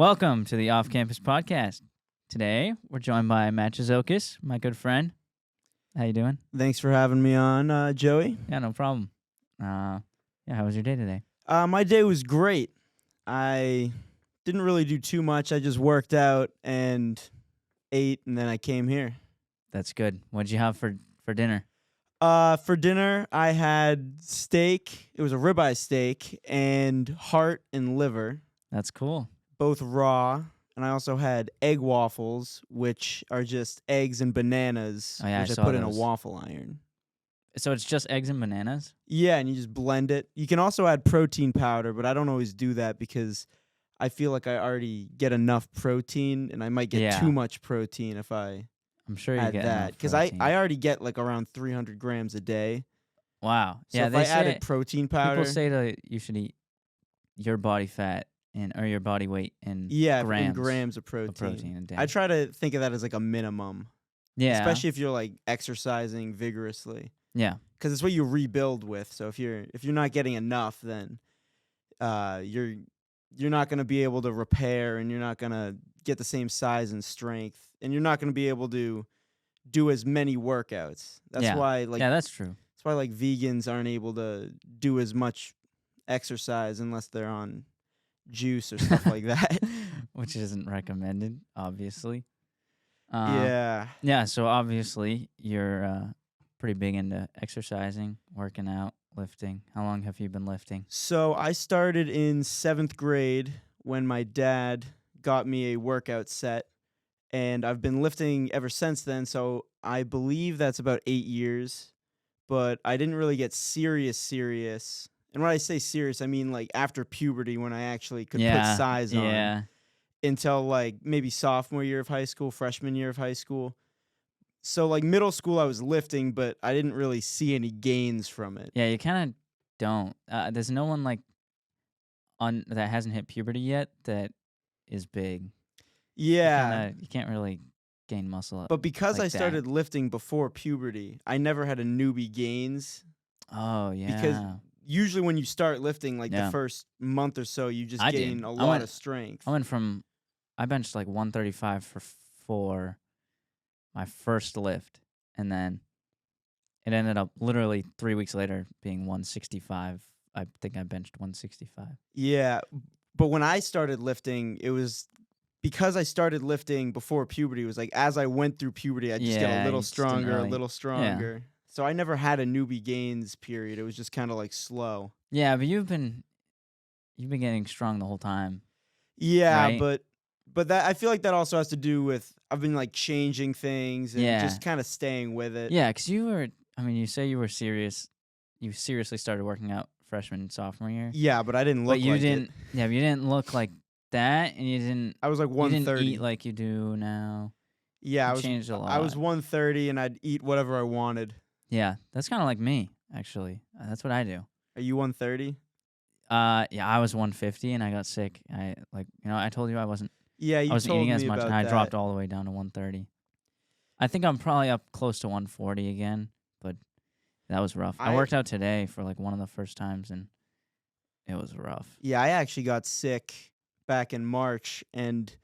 Welcome to the Off Campus Podcast. Today, we're joined by Matt Jozokos, my good friend. How you doing? Thanks for having me on, Joey. Yeah, no problem. How was your day today? My day was great. I didn't really do too much. I just worked out and ate, and then I came here. That's good. What'd you have for dinner? For dinner, I had steak. It was a ribeye steak and heart and liver, That's cool. both raw. And I also had egg waffles, which are just eggs and bananas, Oh, yeah, which I I saw put in a those. waffle iron. So it's just eggs and bananas? Yeah, and you just blend it. You can also add protein powder, but I don't always do that because I feel like I already get enough protein, and I might get Yeah. too much protein if I I'm sure you add get that. enough Because protein. I already get like around 300 grams a day. Wow. So yeah, if they I say added protein powder, people say that you should eat your body fat or your body weight in yeah, grams, in grams of of protein. protein a day. I try to think of that as like a minimum, yeah. especially if you're like exercising vigorously, Yeah. because it's what you rebuild with. So if you're not getting enough, then you're not going to be able to repair, and you're not going to get the same size and strength, and you're not going to be able to do as many workouts. That's Yeah. why Yeah, that's true. that's why like vegans aren't able to do as much exercise unless they're on juice or stuff like that. Which isn't recommended, obviously. Yeah. Yeah, so obviously you're pretty big into exercising, working out, lifting. How long have you been lifting? So I started in 7th grade when my dad got me a workout set, and I've been lifting ever since then. So I believe that's about 8 years, but I didn't really get serious. And when I say serious, I mean like after puberty, when I actually could put size on, Yeah. until like maybe sophomore year of high school, freshman year of high school. So like middle school I was lifting, but I didn't really see any gains from it. Yeah, you kind of don't. There's no one like that hasn't hit puberty yet that is big. Yeah. You can't really gain muscle up. But because like I that. started lifting before puberty, I never had a newbie gains. Oh, yeah. Because usually when you start lifting, like Yeah. the first month or so, you just I gain did. a I lot went- of strength. I benched like 135 for my first lift, and then it ended up literally 3 weeks later being 165. I think I benched 165. Yeah. But when I started lifting, it was because I started lifting before puberty. It was like as I went through puberty, I just get Yeah, a little you just didn't stronger, a really- little stronger. So I never had a newbie gains period. It was just kind of like slow. Yeah, but you've been getting strong the whole time. Yeah, Right? but that I feel like that also has to do with I've been like changing things and Yeah. just kind of staying with it. Yeah, because you say you were serious. You seriously started working out freshman and sophomore year. Yeah, but I didn't look But you like didn't. it. Yeah, but you didn't look like that, and you didn't. I was like You 130. didn't eat like you do now. Yeah, You I was changed a lot. I was 130 and I'd eat whatever I wanted. Yeah, that's kind of like me, actually. That's what I do. Are you 130? Yeah, I was 150 and I got sick. I told you I wasn't Yeah, you eating told as me much, about and I that. dropped all the way down to 130. I think I'm probably up close to 140 again, but that was rough. I I- worked out today for like one of the first times, and it was rough. Yeah, I actually got sick back in March, and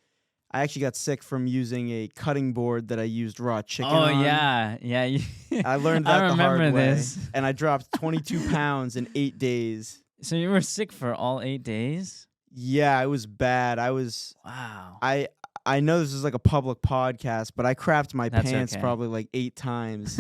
I actually got sick from using a cutting board that I used raw chicken Oh on. yeah. You, I learned that I the hard remember way, this. and I dropped 22 pounds in 8 days. So you were sick for all 8 days? Yeah, it was bad. Wow. I know this is like a public podcast, but I crapped my That's pants okay. probably like 8 times.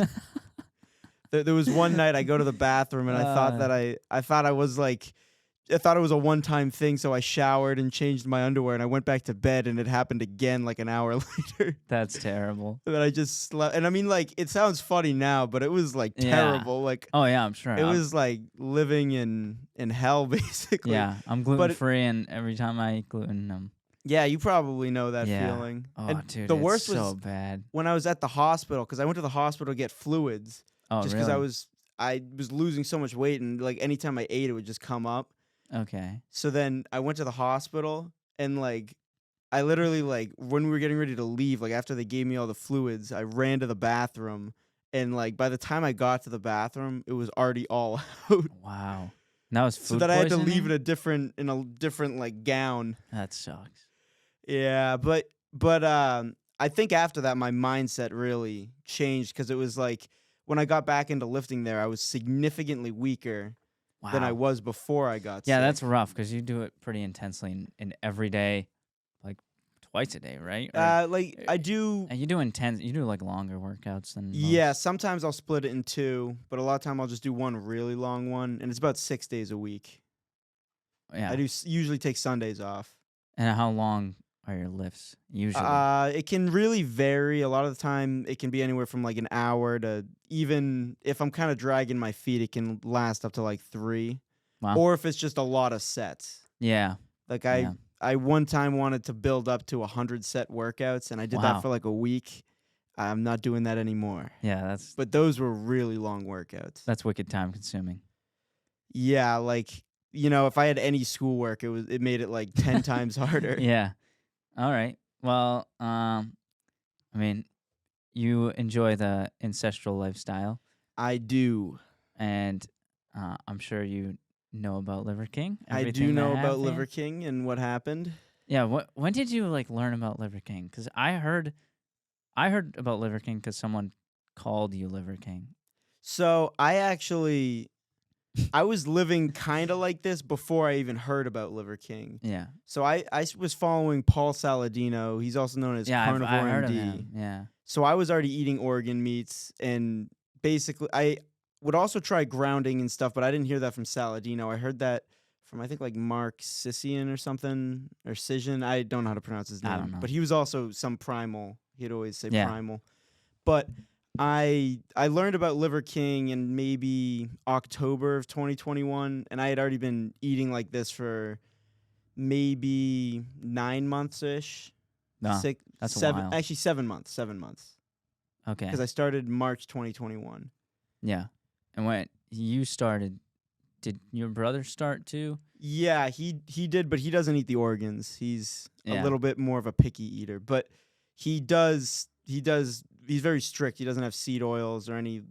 There was one night I go to the bathroom and I thought that I thought it was a one-time thing, so I showered and changed my underwear and I went back to bed, and it happened again like an hour later. That's terrible. That I just slept. And I mean, like, it sounds funny now, but it was like Yeah. terrible. Like, Oh yeah, I'm sure. it was like living in hell, basically. Yeah, I'm gluten free, and every time I eat gluten, Yeah, you probably know that Yeah. feeling. oh And dude, the it's worst so was bad. when I was at the hospital, because I went to the hospital to get fluids. Oh Just really? because I was losing so much weight, and like anytime I ate, it would just come up. Okay. So then I went to the hospital, and like I literally, like, when we were getting ready to leave, like after they gave me all the fluids, I ran to the bathroom, and like by the time I got to the bathroom, it was already all out. Wow. That was food So that I had to leave poisoning? in a different like gown. That sucks. Yeah, but I think after that my mindset really changed because it was like when I got back into lifting there, I was significantly weaker than I Wow. was before I got Yeah, sick. that's rough because you do it pretty intensely in every day, like twice a day, right? Or Like uh, I do. and you do intense. You do like longer workouts than Yeah, most. sometimes I'll split it in two, but a lot of time I'll just do one really long one, and it's about 6 days a week. I Yeah. do usually take Sundays off. And how long are your lifts usually? It can really vary. A lot of the time, it can be anywhere from like an hour to even if I'm kind of dragging my feet, it can last up to like 3. Wow. Or if it's just a lot of sets. Yeah. Like Yeah. I one time wanted to build up to 100 set workouts, and I did that Wow. for like a week. I'm not doing that anymore. Yeah. That's But those were really long workouts. that's wicked time consuming. Yeah, like if I had any schoolwork, it made it like 10 times harder. Yeah. All right. Well, I mean, you enjoy the ancestral lifestyle, I do. and I'm sure you know about Liver King, I do everything that know about happened. Liver King and what happened. Yeah. When did you like learn about Liver King? Because I heard about Liver King because someone called you Liver King. So I was living kind of like this before I even heard about Liver King. Yeah. So I was following Paul Saladino. He's also known as Yeah. I Carnivore heard of MD. him. Yeah. So I was already eating organ meats, and basically I would also try grounding and stuff, but I didn't hear that from Saladino. I heard that from I think like Mark Sisian or something, or Cision. I don't know how to pronounce his I don't name, know. but he was also some primal. He'd always say Yeah. primal. But I learned about Liver King in maybe October of 2021, and I had already been eating like this for maybe 9 months ish. No, Six, that's a 7, while. actually 7 months, 7 months, Okay. because I started March 2021. Yeah. And when you started, did your brother start too? Yeah, he did, but he doesn't eat the organs. He's a Yeah. little bit more of a picky eater, but he does he's very strict. He doesn't have seed oils or any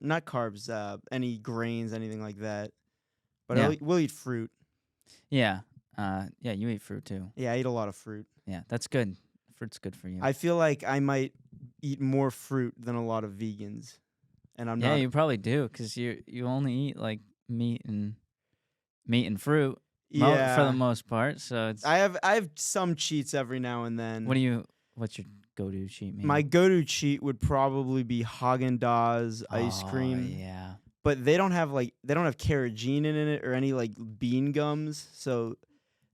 not carbs, any grains, anything like that. But Yeah. we'll eat fruit. Yeah. Yeah, you eat fruit too. Yeah, I eat a lot of fruit. Yeah, that's good. Fruit's good for you. I feel like I might eat more fruit than a lot of vegans, and I'm Yeah, not. you probably do because you only eat like meat and fruit for the Yeah, most part. So it's I have some cheats every now and what then. do you what's your go-to cheat My meal? go-to cheat would probably be Haagen-Dazs ice Oh cream, yeah. but they don't have carrageenan in it or any like bean gums. So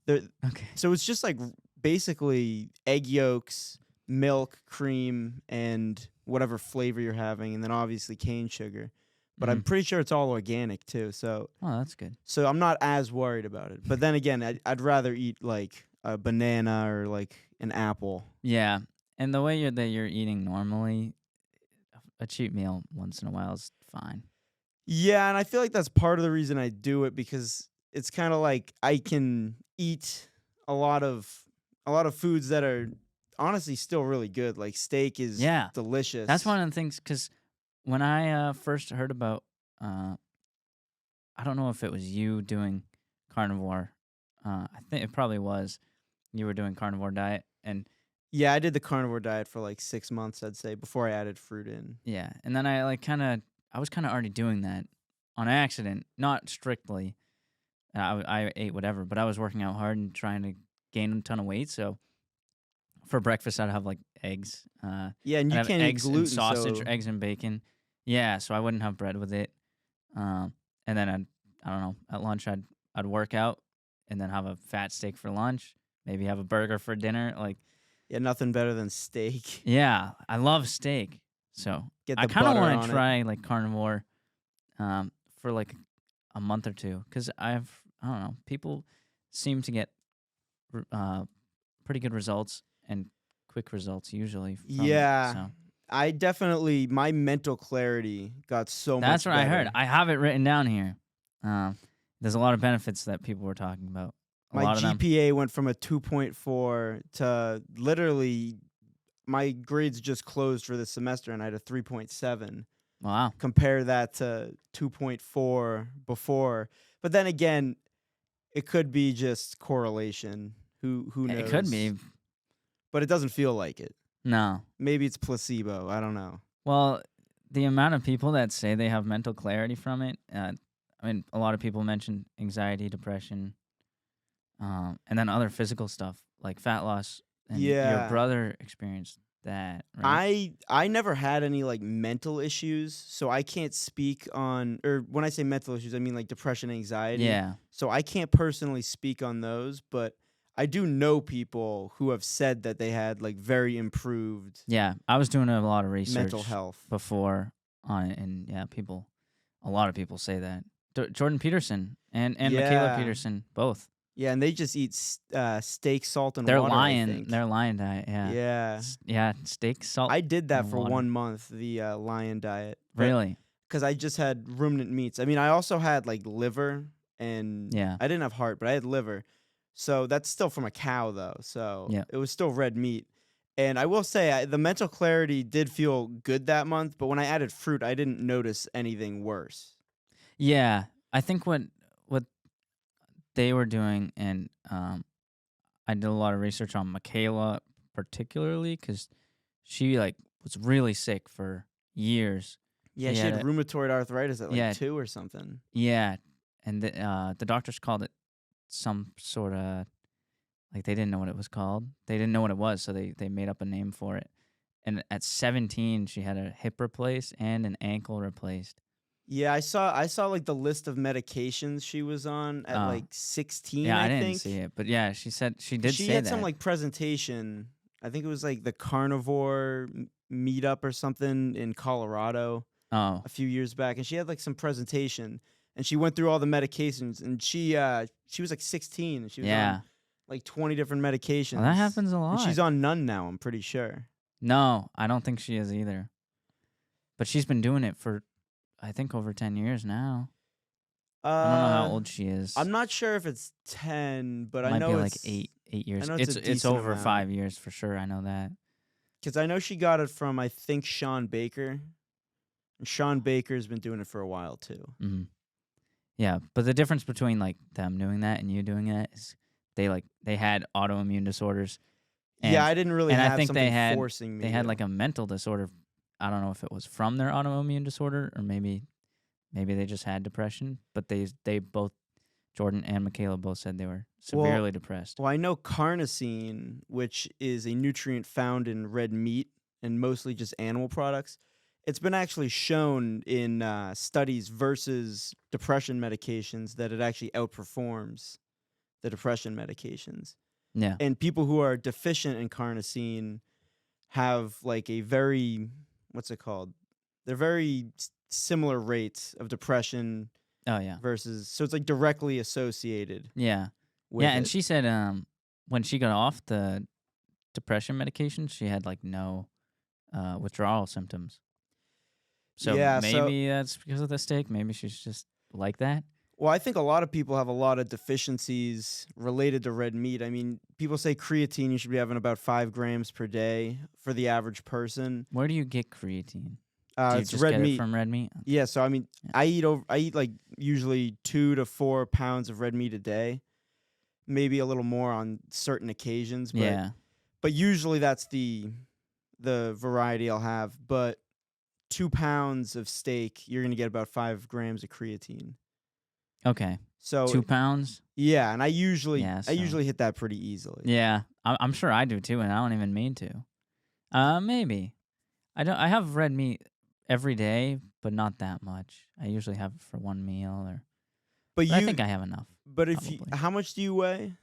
they're Okay. so it's just like basically egg yolks, milk, cream, and whatever flavor you're having, and then obviously cane sugar. But I'm Mhm. pretty sure it's all organic too. Oh, that's good. So I'm not as worried about it. But then again, I'd rather eat like a banana or like an apple. Yeah, and the way you're eating normally, a cheat meal once in a while is fine. Yeah, and I feel like that's part of the reason I do it, because it's kind of like I can eat a lot of foods that are honestly still really good. Like steak is Yeah, that's delicious. one of the things. Because when I first heard about, I don't know if it was you doing carnivore. I think it probably was. You were doing carnivore diet, and Yeah, I did the carnivore diet for like 6 months, I'd say, before I added fruit in. yeah, and then I was kind of already doing that on accident, not strictly. I ate whatever, but I was working out hard and trying to gain a ton of weight. So for breakfast, I'd have like eggs. Yeah, and I'd you have can't eat eggs and gluten, sausage, so or eggs and bacon. Yeah, so I wouldn't have bread with it. And then I don't know, at lunch I'd work out and then have a fat steak for lunch, maybe have a burger for dinner. Like, yeah, nothing better than steak. yeah, I love steak. So Get I the kind of butter want to on it. try like carnivore for like a month or two because I don't know, people seem to get pretty good results and quick results usually from it. Yeah, So my mental clarity got so that's much what I heard. better. I have it written down here. There's a lot of benefits that people were talking about. A My lot of them. GPA went from a 2.4 to literally my grades just closed for this semester, and I had a 3.7. Wow. Compare that to 2.4 before. But then again, it could be just correlation. Who It could knows? be. But it doesn't feel like it. No. Maybe it's placebo. I don't know. Well, the amount of people that say they have mental clarity from it, I mean, a lot of people mention anxiety, depression, and then other physical stuff like fat loss. And your Yeah. brother experienced that, right? I never had any like mental issues, so I can't speak on, or when I say mental issues, I mean like depression, anxiety. Yeah. So I can't personally speak on those, but I do know people who have said that they had like very improved Yeah. I was doing a lot of mental research health. before on it, and yeah, a lot of people say that. Jordan Peterson and Michaela Yeah. Peterson, both. Yeah, and they just eat steak, salt, and They're water, I lion. think. They're lion diet. Yeah. Yeah. Yeah. Steak, salt, I did that and for water. 1 month, the lion diet. But Really? because I just had ruminant meats. I mean, I also had like liver, and Yeah. I didn't have heart, but I had liver. So that's still from a cow, though. So Yeah. it was still red meat. And I will say, the mental clarity did feel good that month, but when I added fruit, I didn't notice anything worse. Yeah. I think what they were doing, and I did a lot of research on Michaela particularly because she like was really sick for years. Yeah, she Had had rheumatoid arthritis at like yeah, 2 or something. yeah, and the doctors called it some sort of like they didn't know what it was called. They didn't know what it was, so they made up a name for it. And at 17, she had a hip replaced and an ankle replaced. Yeah, I saw like the list of medications she was on at Oh, like 16, yeah, I I didn't see think. it, but yeah, she said she 'Cause did she say had some that. like presentation. I think it was like the carnivore meetup or something in Colorado Oh, a few years back, and she had like some presentation, and she went through all the medications, and she was like 16, and she was on yeah. like 20 different Well, that medications, happens a and lot. she's on none now, I'm pretty sure. No, I don't think she is either. But she's been doing it for I think over 10 years now. I don't know how Uh, old she I'm is. not sure if it's 10, but Might be like 8 I years. know it's a It's decent over amount. 5 years for sure. I know that. Because I know she got it from, I think, Sean Baker. And Sean Baker's been doing it for a while too. Hmm. Yeah, but the difference between like them doing that and you doing that is they had autoimmune disorders Yeah, and I didn't really and I have think something forcing they me had to. like a mental disorder. I don't know if it was from their autoimmune disorder or maybe they just had depression, but they both Jordan and Michaela both said they were Well, severely depressed. well, I know carnosine, which is a nutrient found in red meat and mostly just animal products. It's been actually shown in studies versus depression medications that it actually outperforms the depression medications. Yeah. And people who are deficient in carnosine have like a very, what's it called? They're very similar rates of depression Oh yeah. versus, so it's like directly associated Yeah. Yeah, with and it. she said when she got off the depression medication, she had like no withdrawal symptoms. So Yeah, so, maybe that's because of the steak. Maybe she's just like that. well, I think a lot of people have a lot of deficiencies related to red meat. I mean, people say creatine you should be having about 5 grams per day for the average person. Where do you get creatine? Do you It's just red get it meat. from red meat? Yeah, so I mean, Yeah. I eat like usually 2 to 4 pounds of red meat a day, maybe a little more on certain occasions, Yeah. but usually that's the variety I'll have. But 2 pounds of steak, you're gonna get about 5 grams of creatine. Okay. So 2 pounds? yeah, and Yeah. I So usually hit that pretty easily. yeah, I'm sure I do too, and I don't even mean to. Maybe I don't. I have red meat every day, but not that much. I usually have it for one meal, But but I think I have enough. but if you, Probably. how much do you weigh?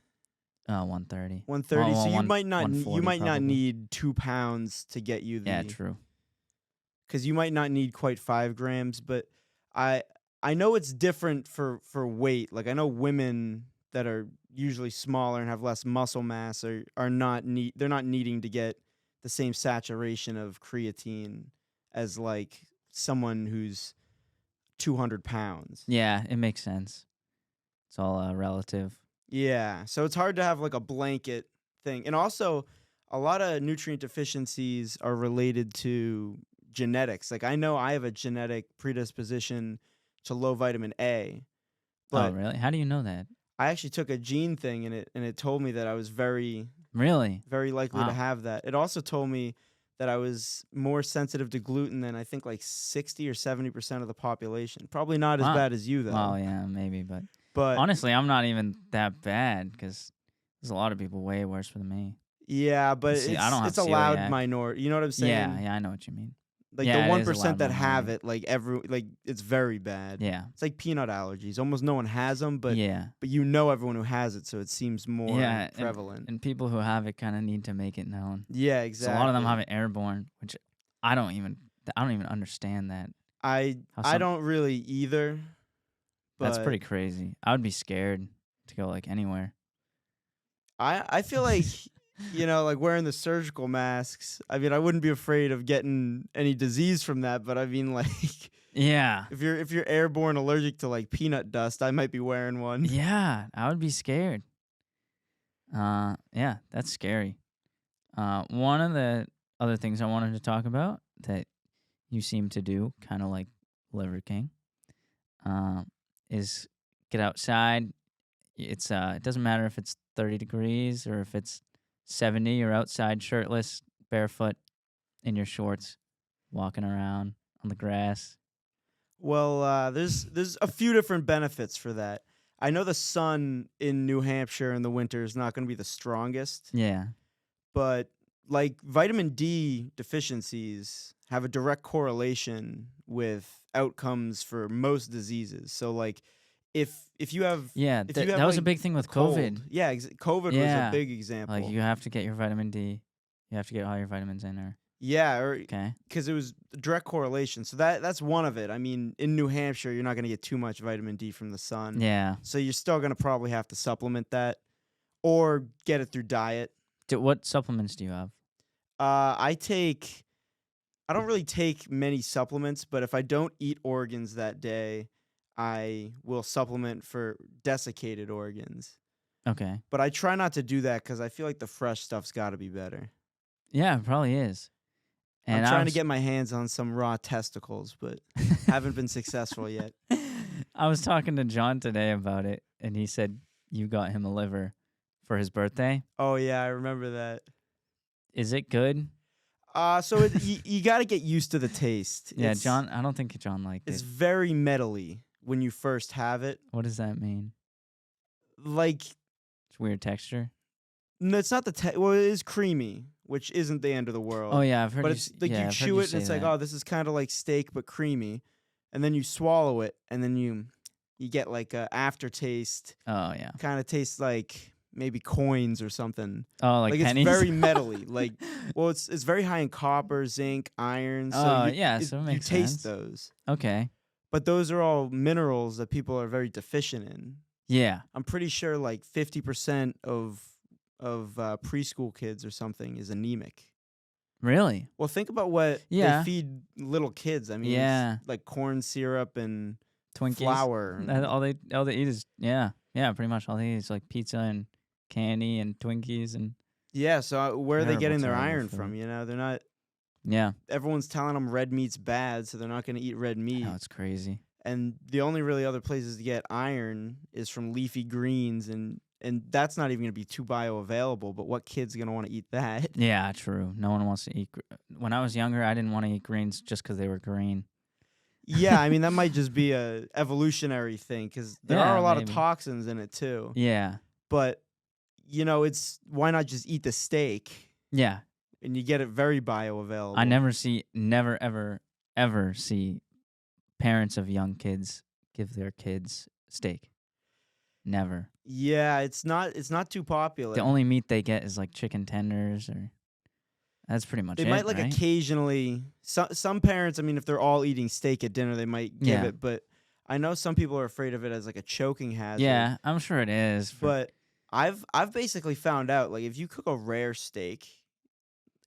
130. 130. So you might not, 140 probably. need 2 pounds to get you Yeah, the, true. because you might not need quite 5 grams. But I I know it's different for weight. Like I know women that are usually smaller and have less muscle mass are not they're not needing to get the same saturation of creatine as like someone who's 200 pounds. Yeah, it makes sense. It's all relative. Yeah, so it's hard to have like a blanket thing. And also, a lot of nutrient deficiencies are related to genetics. Like I know I have a genetic predisposition to low vitamin A, Oh, but really? How do you know that? I actually took a gene thing and it told me that I was very, Really? very likely to Wow. have that. It also told me that I was more sensitive to gluten than I think like 60 or 70% of the population. Probably not as Wow. bad as you though. Well, yeah, maybe, but But honestly, I'm not even that bad because there's a lot of people way worse than me. yeah, but See, I don't have it's a loud celiac. minority. You know what I'm Yeah, saying? yeah, I know what you mean. Like the Yeah, it is a 1% loud that have minority. it, like it's very bad. Yeah, It's like peanut allergies. Almost no one has them, yeah, but you know everyone who has it, so it seems more yeah, prevalent. and people who have it kind of need to make it known. Yeah, So a lot of them have exactly. it airborne, which I don't even I don't even understand that. How I some don't really either, That's but pretty crazy. I would be scared to go like anywhere. I feel like like wearing the surgical masks. I mean, I wouldn't be afraid of getting any disease from that, but I mean like Yeah, if you're airborne allergic to like peanut dust, I might be wearing one. yeah, I would be scared. Yeah, that's scary. One of the other things I wanted to talk about that you seem to do, kind of like Liver King, um, is get outside. It doesn't matter if it's 30 degrees or if it's 70. You're outside, shirtless, barefoot, in your shorts, walking around on the grass. Well, there's a few different benefits for that. I know the sun in New Hampshire in the winter is not going to be the strongest, Yeah, but like vitamin D deficiencies have a direct correlation with outcomes for most diseases. So like if you have yeah. if you That have was a like big thing a with cold, COVID. yeah, COVID was a Yeah, big like example. you have to get your vitamin D. You have to get all your vitamins in there. Yeah, or Okay. because it was a direct correlation. So that's one of it. I mean, in New Hampshire, you're not going to get too much vitamin D from the sun. Yeah. So you're still going to probably have to supplement that or get it through diet. What supplements do you have? I take I don't really take many supplements, but if I don't eat organs that day, I will supplement for desiccated organs. Okay. But I try not to do that cuz I feel like the fresh stuff's got to be better. Yeah, it probably is. I'm And I trying to was get my hands on some raw testicles, but haven't been successful yet. I was talking to John today about it, and he said you got him a liver for his birthday. Oh yeah, I remember that. Is it good? So you got to get used to the taste. Yeah, John. I don't think John liked It's it. very metally when you first have it. What does that mean? Like It's weird texture. no, it's not well, it is creamy, which isn't the end of the Oh world. yeah, I've heard But you. it's like you I've heard chew you it and say it's like, that. oh, this is kind of like steak but creamy, and then you swallow it and then you get like a aftertaste. Oh yeah. Kind of tastes like maybe coins or something. Oh, like Like it's pennies. very metally. Like well, it's very high in copper, zinc, iron. So Oh yeah, so it you makes taste sense. those. Okay. But those are all minerals that people are very deficient in. Yeah. I'm pretty sure like 50% of preschool kids or something is anemic. Really? Well, think about what they Yeah. feed little kids. I mean, Yeah. it's like corn syrup and Twinkies. flour. All they eat is pretty much all they eat is like pizza and candy and Twinkies and Yeah, so where are they getting their terrible iron food. from? You know, they're not. Yeah. Everyone's telling them red meat's bad, so they're not going to eat red meat. No, it's crazy. And the only really other places to get iron is from leafy greens, and that's not even going to be too bioavailable. But what kid's going to want to eat that? Yeah, true. No one wants to eat. When I was younger, I didn't want to eat greens just because they were green. Yeah, I mean that might just be a evolutionary thing because there are Yeah, a lot maybe. of toxins in it too. Yeah. But it's why not just eat the steak Yeah. and you get it very bioavailable. I never, ever see parents of young kids give their kids steak. Never. Yeah, it's not too popular. The only meat they get is like chicken tenders or that's pretty much they it, might like right? occasionally. Some parents, I mean, if they're all eating steak at dinner, they might give Yeah. it. But I know some people are afraid of it as like a choking hazard. Yeah, I'm sure it is. But I've basically found out like if you cook a rare steak,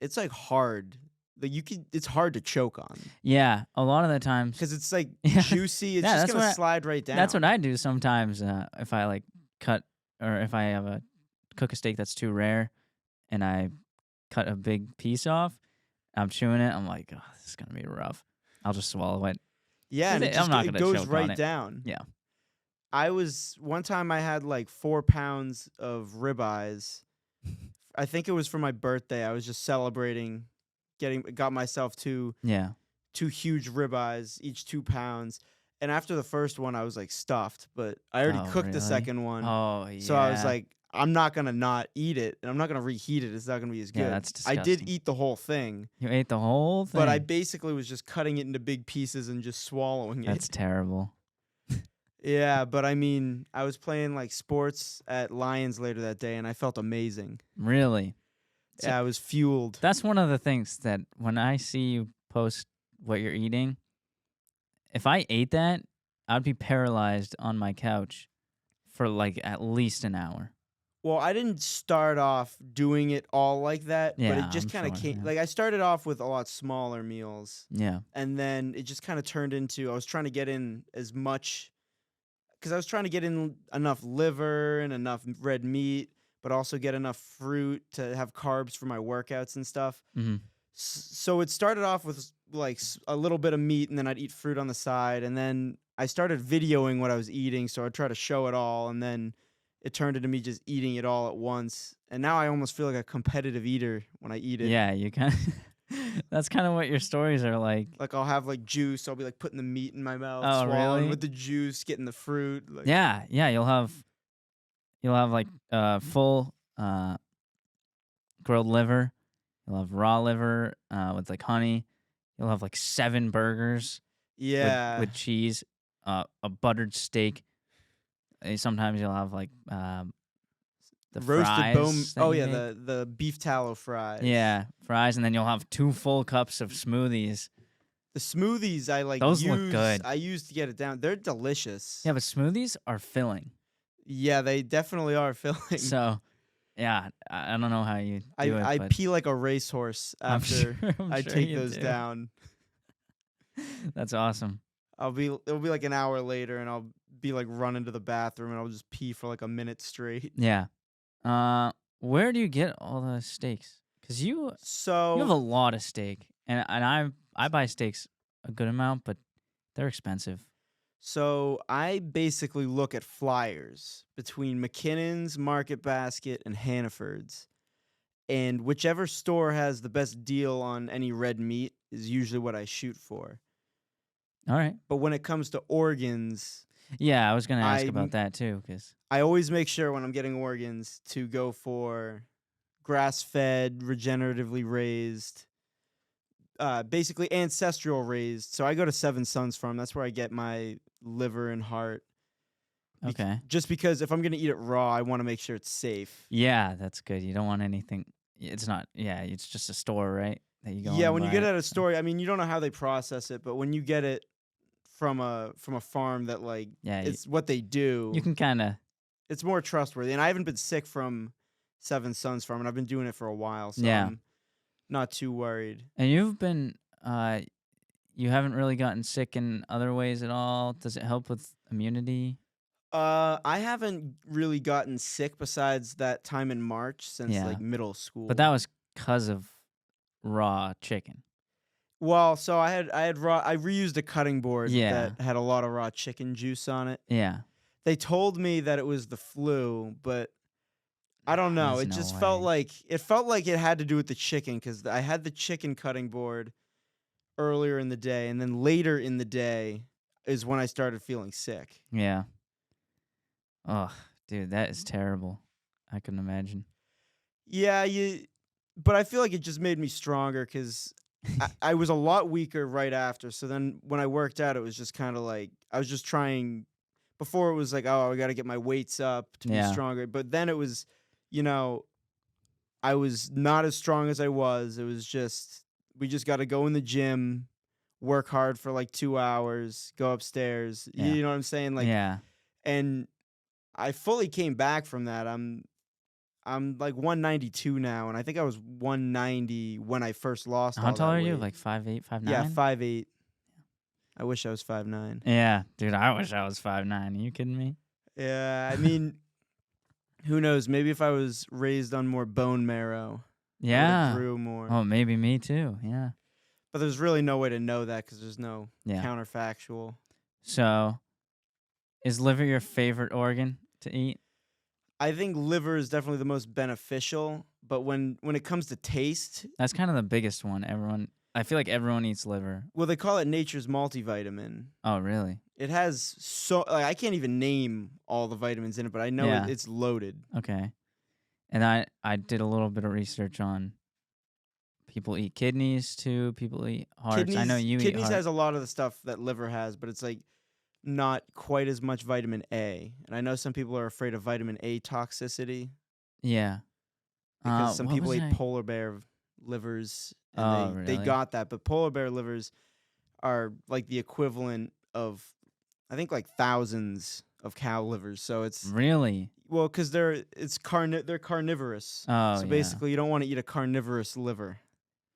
it's like hard. Like it's hard to choke on yeah, a lot of the times because it's like Yeah. juicy. It's Yeah, just that's gonna what slide right down. that's what I do sometimes if I like cut or if I have cook a steak that's too rare and I cut a big piece off, I'm chewing it. I'm like, oh, this is gonna be rough. I'll just swallow it. Yeah, and I'm not it gonna goes choke on right it. down. Yeah. one time I had like 4 pounds of ribeyes. I think it was for my birthday. I was just celebrating, got myself Yeah. two huge ribeyes, each 2 pounds. And after the first one, I was like stuffed, but I already Oh, cooked the really? second one. Oh, So I was yeah. like, I'm not gonna not eat it, and I'm not gonna reheat it. It's not gonna be as Yeah, good. that's I did disgusting. eat the whole thing, You ate the whole but I thing. basically was just cutting it into big pieces and just swallowing That's it. terrible. Yeah, but I mean, I was playing like sports at Lions later that day, and I felt amazing. Really. So Yeah, I was fueled. that's one of the things that when I see you post what you're eating, if I ate that, I'd be paralyzed on my couch for like at least an hour. Well, I didn't start off doing it all like that, but Yeah, it just I'm kind of sure. came. Yeah. Like I started off with a lot smaller meals, Yeah. and then it just kind of turned into I was trying to get in as much because I was trying to get in enough liver and enough red meat, but also get enough fruit to have carbs for my workouts and stuff. Mm-hmm. So it started off with like a little bit of meat, and then I'd eat fruit on the side, and then I started videoing what I was eating, so I'd try to show it all, and then it turned into me just eating it all at once. And now I almost feel like a competitive eater when I eat it. Yeah, you kind of. That's kind of what your stories are like. Like I'll have like juice, I'll be like putting the meat in my mouth, Oh, swallowing really? with the juice, getting the fruit. Like Yeah, yeah. You'll have like full grilled liver. You'll have raw liver with like honey. You'll have like 7 burgers with yeah, cheese, a buttered steak. Sometimes you'll have like the roasted bone. fries that Oh you yeah, make. the beef tallow fries. Yeah, fries, and then you'll have 2 full cups of smoothies. The smoothies I like Those look good. I use to get it down. They're delicious. Yeah, but smoothies are filling. Yeah, they definitely are filling. So, yeah, I don't know how you do it, I but pee like a racehorse I'm after sure I'm I sure take you those do. down. That's awesome. It'll be like an hour later, and I'll be like running to the bathroom, and I'll just pee for like a minute straight. Yeah. Where do you get all the steaks? Cause you have a So lot of steak, and I buy steaks a good amount, but they're expensive. I basically look at flyers between McKinnon's, Market Basket, and Hannaford's. And whichever store has the best deal on any red meat is usually what I shoot for. All right. But when it comes to organs, Yeah, I was gonna ask I about that too, cause I always make sure when I'm getting organs to go for grass-fed, regeneratively raised, basically ancestral raised. So I go to Seven Sons Farm. That's where I get my liver and heart. okay. Just because if I'm gonna eat it raw, I want to make sure it's safe. Yeah, that's good. You don't want anything. It's not. Yeah, it's just a store, right? That you go in Yeah, and when you buy get it it. at a So store, I mean, you don't know how they process it, but when you get it from a farm that like yeah, it's what they do, you can kind of. it's more trustworthy. And I haven't been sick from Seven Sons Farm, and I've been doing it for a while, so Yeah, I'm not too worried. and you've been. You haven't really gotten sick in other ways at all. Does it help with immunity? I haven't really gotten sick besides that time in March since Yeah, like middle but that school. was because of raw chicken. Well, so I had raw I reused a cutting board Yeah, that had a lot of raw chicken juice on it. yeah. They told me that it was the flu, but I don't know. There's It no just way. felt like it had to do with the chicken because I had the chicken cutting board earlier in the day, and then later in the day is when I started feeling sick. Yeah. Oh, dude, that is terrible. I couldn't imagine. Yeah, but I feel like it just made me stronger because I was a lot weaker right after. So then when I worked out, it was just kind of like I was just trying. Before it was like, oh, I got to get my weights up to be Yeah, stronger. But then it was, you know, I was not as strong as I was. It was just, we just got to go in the gym, work hard for like 2 hours, go upstairs. yeah, You know what I'm saying? Like, yeah. and I fully came back from that. I'm like 192 now, and I think I was 190 when I first lost How all tall that are you? weight. Like 5'8", Yeah, 5'9"? 5'8". I wish I was 5'9". Yeah, dude, I wish I was 5'9". Are you kidding me? Yeah, I mean, who knows? Maybe if I was raised on more bone marrow, I would have Yeah. grew more. Oh, maybe me too. Yeah. But there's really no way to know that because there's no Yeah. counterfactual. So Is liver your favorite organ to eat? I think liver is definitely the most beneficial, but when it comes to taste, That's kind of the biggest one. I feel like everyone eats liver. well, they call it nature's multivitamin. Oh, really? It has I can't even name all the vitamins in it, but I know Yeah. it's loaded. Okay. And I did a little bit of research on people eat kidneys too. People eat hearts. I know you eat Kidneys heart. has a lot of the stuff that liver has, but it's like not quite as much vitamin A. And I know some people are afraid of vitamin A toxicity Yeah. because some What people was ate I? polar bear livers and Oh, they really? got that, but polar bear livers are like the equivalent of I think like thousands of cow livers. So it's Really? well cuz they're carnivorous. Oh, So yeah. basically you don't want to eat a carnivorous liver.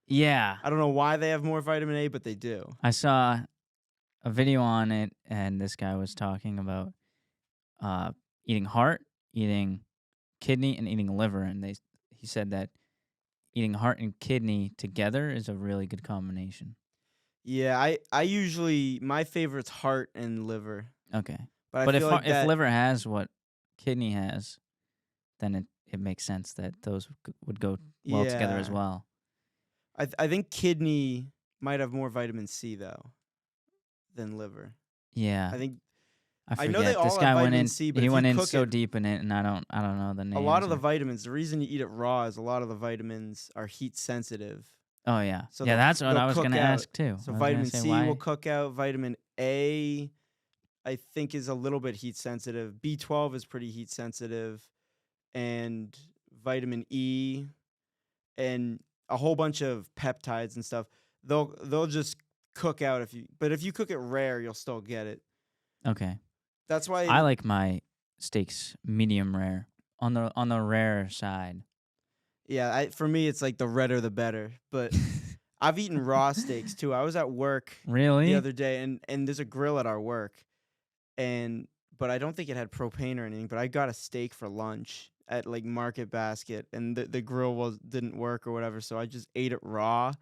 Yeah. I don't know why they have more vitamin A, but they do. I saw a video on it, and this guy was talking about uh, eating heart, eating kidney, and eating liver, and he said that eating heart and kidney together is a really good combination. Yeah, I usually my favorite's heart and liver, Okay, but I but feel like if that liver has what kidney has, then it makes sense that those would go well together as yeah, well. I think kidney might have more vitamin C though than liver. Yeah, I think I I know they forget. This all have guy went vitamin in. C, but He if you went in cook so it, deep in it, and I don't know the a lot names of the or. vitamins, the reason you eat it raw is a lot of the vitamins are heat sensitive. Oh yeah, So yeah. That's what they'll I was cook gonna out. ask too. So I was gonna vitamin say C will why. cook out. Vitamin A I think is a little bit heat sensitive. B12 is pretty heat sensitive and vitamin E and a whole bunch of peptides and stuff. They'll just cook out but if you cook it rare, you'll still get it. Okay. That's why I like my steaks medium rare, on the rare side. yeah, for me it's like the redder the better. But I've eaten raw steaks too. I was at work the Really? other day and there's a grill at our work and but I don't think it had propane or anything, but I got a steak for lunch at like Market Basket and the grill didn't work or whatever, so I just ate it raw.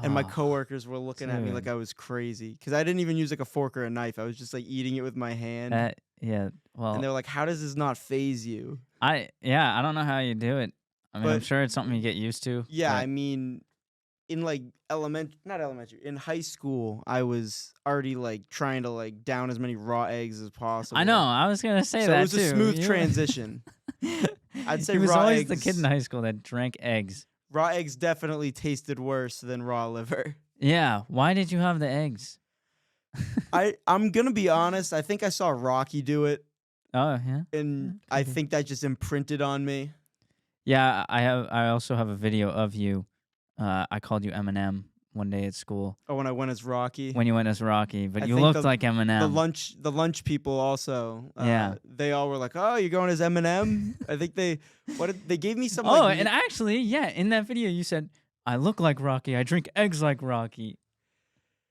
And my Oh, coworkers were looking at me like dude. I was crazy because I didn't even use like a fork or a knife. I was just like eating it with my hand. Yeah. And Well, they were like, "How does this not phase you?" I don't know how you do it. I mean, I'm But sure it's something you get used to, yeah, I but mean, in like not elementary, in high school, I was already like trying to like down as many raw eggs as I know. possible. I was gonna say So it that was a too. smooth transition. I'd say He was always the kid in high school that drank eggs. raw eggs definitely tasted worse than raw liver. Yeah. Why did you have the eggs? I'm gonna be honest. I think I saw Rocky do it, Oh yeah. and Yeah, I could be. think that just imprinted on me. Yeah, I also have a video of you. I called you Eminem one day at school Oh, when I went as Rocky. when you went as Rocky, but I you think looked like Eminem. the lunch people also. Yeah. They all were like, "Oh, you're going as Eminem." I think they gave me some Oh, like. and actually, yeah, in that video you said, "I look like Rocky. I drink eggs like Rocky."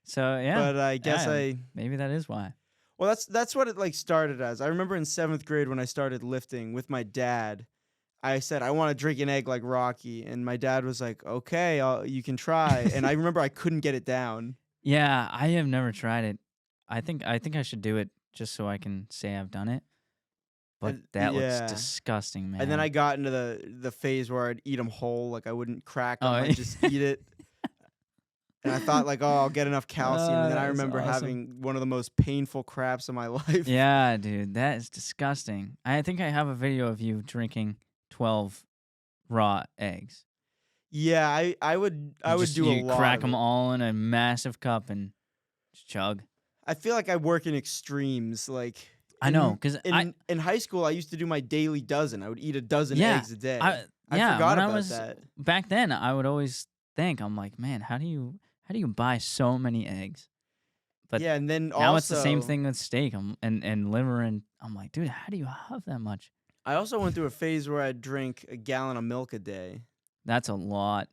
So yeah, But I guess yeah, maybe that is why. well, that's what it like started as. I remember in 7th grade when I started lifting with my dad. I said I want to drink an egg like Rocky, and my dad was like, "Okay, you can try." And I remember I couldn't get it down. Yeah, I have never tried it. I think I should do it just so I can say I've done it. But And, that looks yeah. disgusting, man. And then I got into the phase where I'd eat them whole, like I wouldn't crack them, Oh, I'd just eat it. And I thought like, "Oh, I'll get enough calcium." And then I that's remember awesome. having one of the most painful craps of my life. Yeah, dude, that is disgusting. I think I have a video of you drinking 12 raw eggs. Yeah, I would do a You lot crack of them it. all in a massive cup and just chug. I feel like I work in extremes. Like I know, cause in high school, I used to do my daily dozen. I would eat a dozen yeah, eggs a day. I I yeah. forgot When I about was that. back then, I would always think, I'm like, man, how do you buy so many eggs? But Yeah, and then now it's the same also thing with steak and liver, and I'm like, dude, how do you have that much? I also went through a phase where I'd drink a gallon of milk a day. That's a lot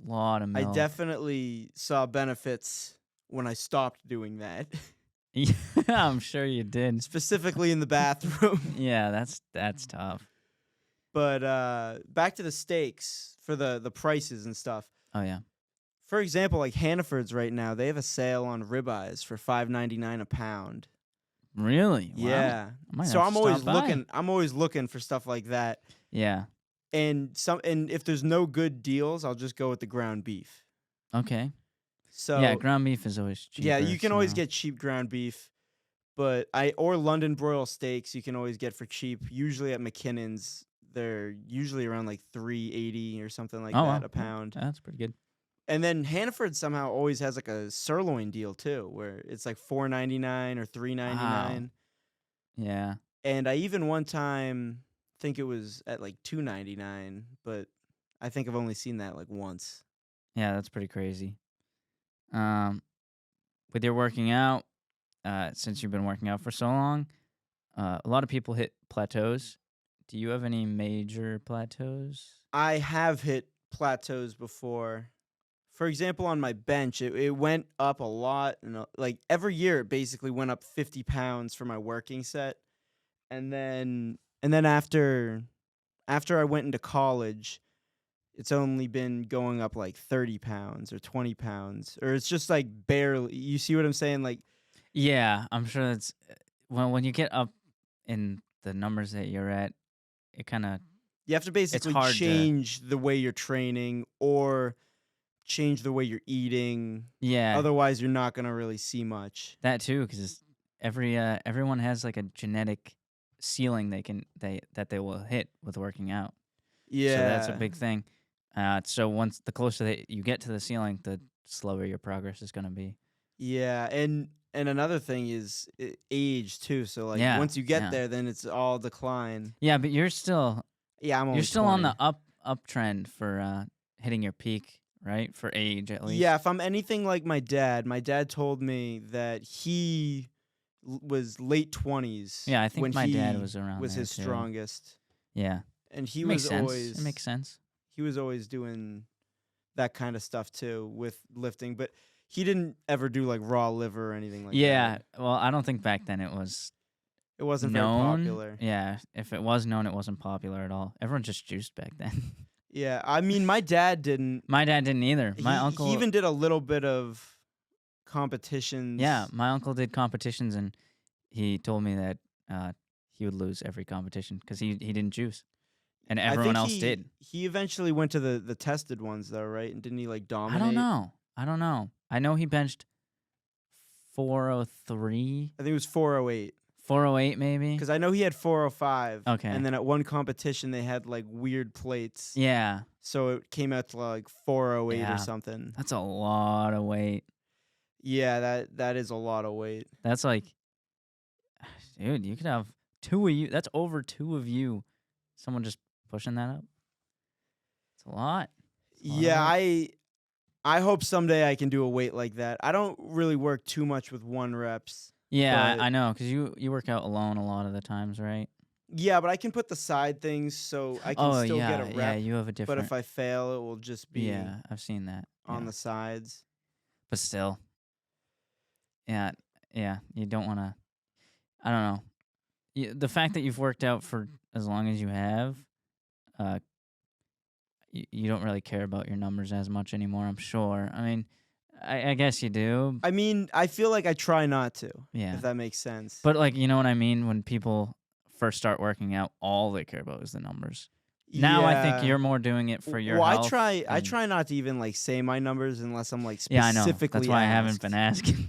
of I milk. definitely saw benefits when I stopped doing that, Yeah, I'm sure you did. specifically in the bathroom. Yeah, that's tough. But back to the steaks for the prices and stuff. Oh yeah. For example, like Hannaford's right now, they have a sale on ribeyes for $5.99 a pound. Really? Wow. Yeah. I might So have to I'm always stop by. looking. I'm always looking for stuff like that. Yeah. And if there's no good deals, I'll just go with the ground beef. Okay. Yeah, So ground beef is always yeah, cheaper. you can always So get cheap ground beef, but I or London broil steaks you can always get for cheap. Usually at McKinnon's, they're usually around like 380 or something like oh that well, a pound. that's pretty good. And then Hannaford somehow always has like a sirloin deal too, where it's like 4.99 or 3.99. Wow. Yeah. And I even one time think it was at like 2.99, but I think I've only seen that like once. Yeah, that's pretty crazy. Um, with your working out, since you've been working out for so long, a lot of people hit plateaus. Do you have any major plateaus? I have hit plateaus before. For example, on my bench, it went up a lot, and like every year, it basically went up 50 pounds for my working set, and then after I went into college, it's only been going up like 30 pounds or 20 pounds, or it's just like barely. You see what I'm saying? Like, Yeah, I'm sure that's when you get up in the numbers that you're at, it kind of you have to it's basically hard to change the way you're training or change the way you're eating. yeah Otherwise, you're not gonna really see much. that too because everyone has like a genetic ceiling that they will hit with working out. So that's a Yeah. big thing. So once the closer that you get to the ceiling, the slower your progress is going to be. Yeah, and another thing is age too. So like Yeah, once you get yeah, there, then it's all decline. yeah. But you're still Yeah, I'm you're only still on the 20. uptrend for hitting your peak, right? For age at Yeah, least. if I'm anything like my dad told me that he was late 20s Yeah, I when think my dad he was around was there his too. strongest, Yeah, and it makes sense. It makes sense. he was always doing that kind of stuff too with lifting, but he didn't ever do like raw liver or anything like that. Yeah. Well, I don't think back then it was It wasn't very known. popular. Yeah, if it was known, it wasn't popular at all. Everyone just juiced back then. Yeah, I mean, my dad didn't. My dad didn't either. My He uncle even did a little bit of competitions. Yeah, my uncle did competitions, and he told me that uh, he would lose every competition because he didn't juice, and I everyone think else did. he eventually went to the tested ones though, right? And didn't he like I don't dominate? know. I don't know. I know he benched 403, I think it was 408 408 maybe. because I know he had 405. Okay. And then at one competition they had like weird plates, Yeah, so it came out to like 408 yeah. or something. That's a lot of weight. Yeah, that is a lot of weight. That's like, dude, you could have two of you. That's over two of you. Someone just pushing that up. It's a lot. It's a lot of Yeah, weight. I hope someday I can do a weight like that. I don't really work too much with one reps. Yeah, But I know because you work out alone a lot of the times, right? yeah, but I can put the side things so I can Oh still get a yeah, yeah. rep. You have a But different. if I fail, it will just be Yeah, I've seen that. on Yeah, the sides. but still, yeah, yeah. You don't want to. I don't know. The fact that you've worked out for as long as you have, uh, you don't really care about your numbers as much anymore. I'm sure. I mean, I guess you do. I mean, I feel like I try not to, Yeah, if that makes sense. but like you know what I mean. When people first start working out, all they care about is the numbers. Now I think Yeah. you're more doing it for your Well, health. I and- try not to even like say my numbers unless I'm like Yeah, I know. specifically That's why I haven't asked. been asking.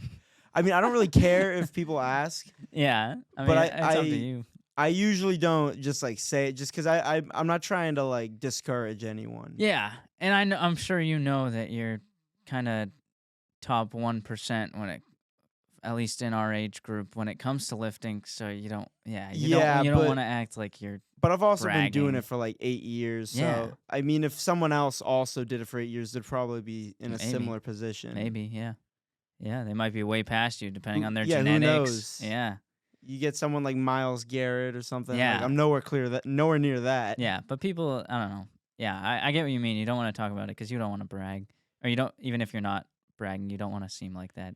I mean, I don't really care if people ask, Yeah, I mean, but it's up to you. I usually don't just like say it just because I'm not trying to like discourage anyone. Yeah, and I'm sure you know that you're kind of top 1% when it, at least in our age group, when it comes to lifting. So you don't, yeah, Yeah, you don't but want to act like you're But I've also been doing bragging. it for like 8 years. So Yeah. I mean, if someone else also did it for 8 years, they'd probably be in a Maybe. similar position. Maybe, yeah, yeah, they might be way past you depending on their yeah, genetics. who knows? Yeah, You get someone like Miles Garrett or something. Like, Yeah. I'm nowhere near that. yeah, but people, I don't know. Yeah, I get what you mean. You don't want to talk about it because you don't want to brag, or you don't. Even if you're not bragging, you don't want to seem like that.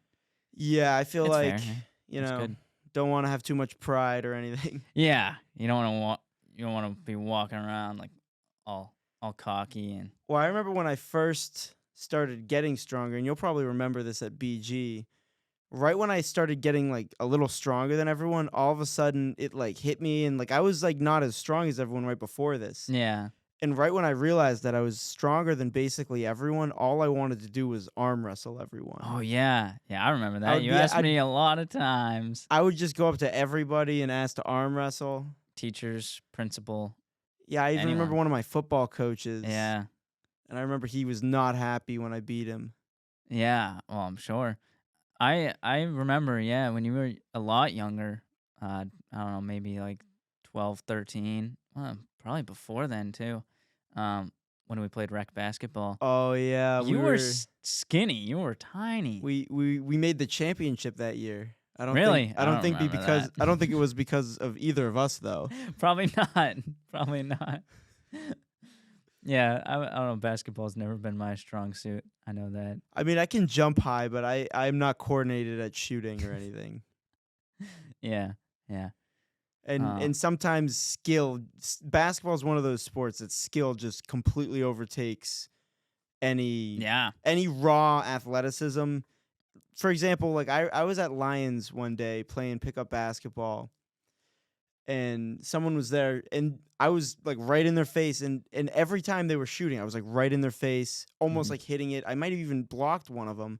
Yeah, I feel It's like fair. Yeah. you It's know, good. don't want to have too much pride or anything. Yeah, you don't want to You don't want to be walking around like all cocky and Well, I remember when I first started getting stronger, and you'll probably remember this at BG, right when I started getting like a little stronger than everyone, all of a sudden it like hit me, and like I was like not as strong as everyone right before this. Yeah. And right when I realized that I was stronger than basically everyone, all I wanted to do was arm wrestle everyone. Oh yeah. Yeah, I remember I that. would You be asked I'd me a lot of times. I would just go up to everybody and ask to arm wrestle. Teachers, principal, Yeah, I even remember anyone. one of my football coaches, Yeah. and I remember he was not happy when I beat him. Yeah. Well, I'm sure. I remember, yeah, when you were a lot younger, I don't know, maybe like 12, 13, probably before then too. When we played rec basketball, Oh yeah, you were skinny. You were tiny. we made the championship that year. Really? I don't remember that. I don't think it was because of either of us though. Probably not. Probably not. Yeah, I don't know. Basketball's never been my strong suit. I know that. I mean, I can jump high, but I'm not coordinated at shooting or anything. Yeah, yeah, And sometimes basketball is one of those sports that skill just completely overtakes any yeah. any raw athleticism. For example, like I was at Lions one day playing pickup basketball, and someone was there, and I was like right in their face, and every time they were shooting I was like right in their face, almost Mhm. like hitting it. I might have even blocked one of them,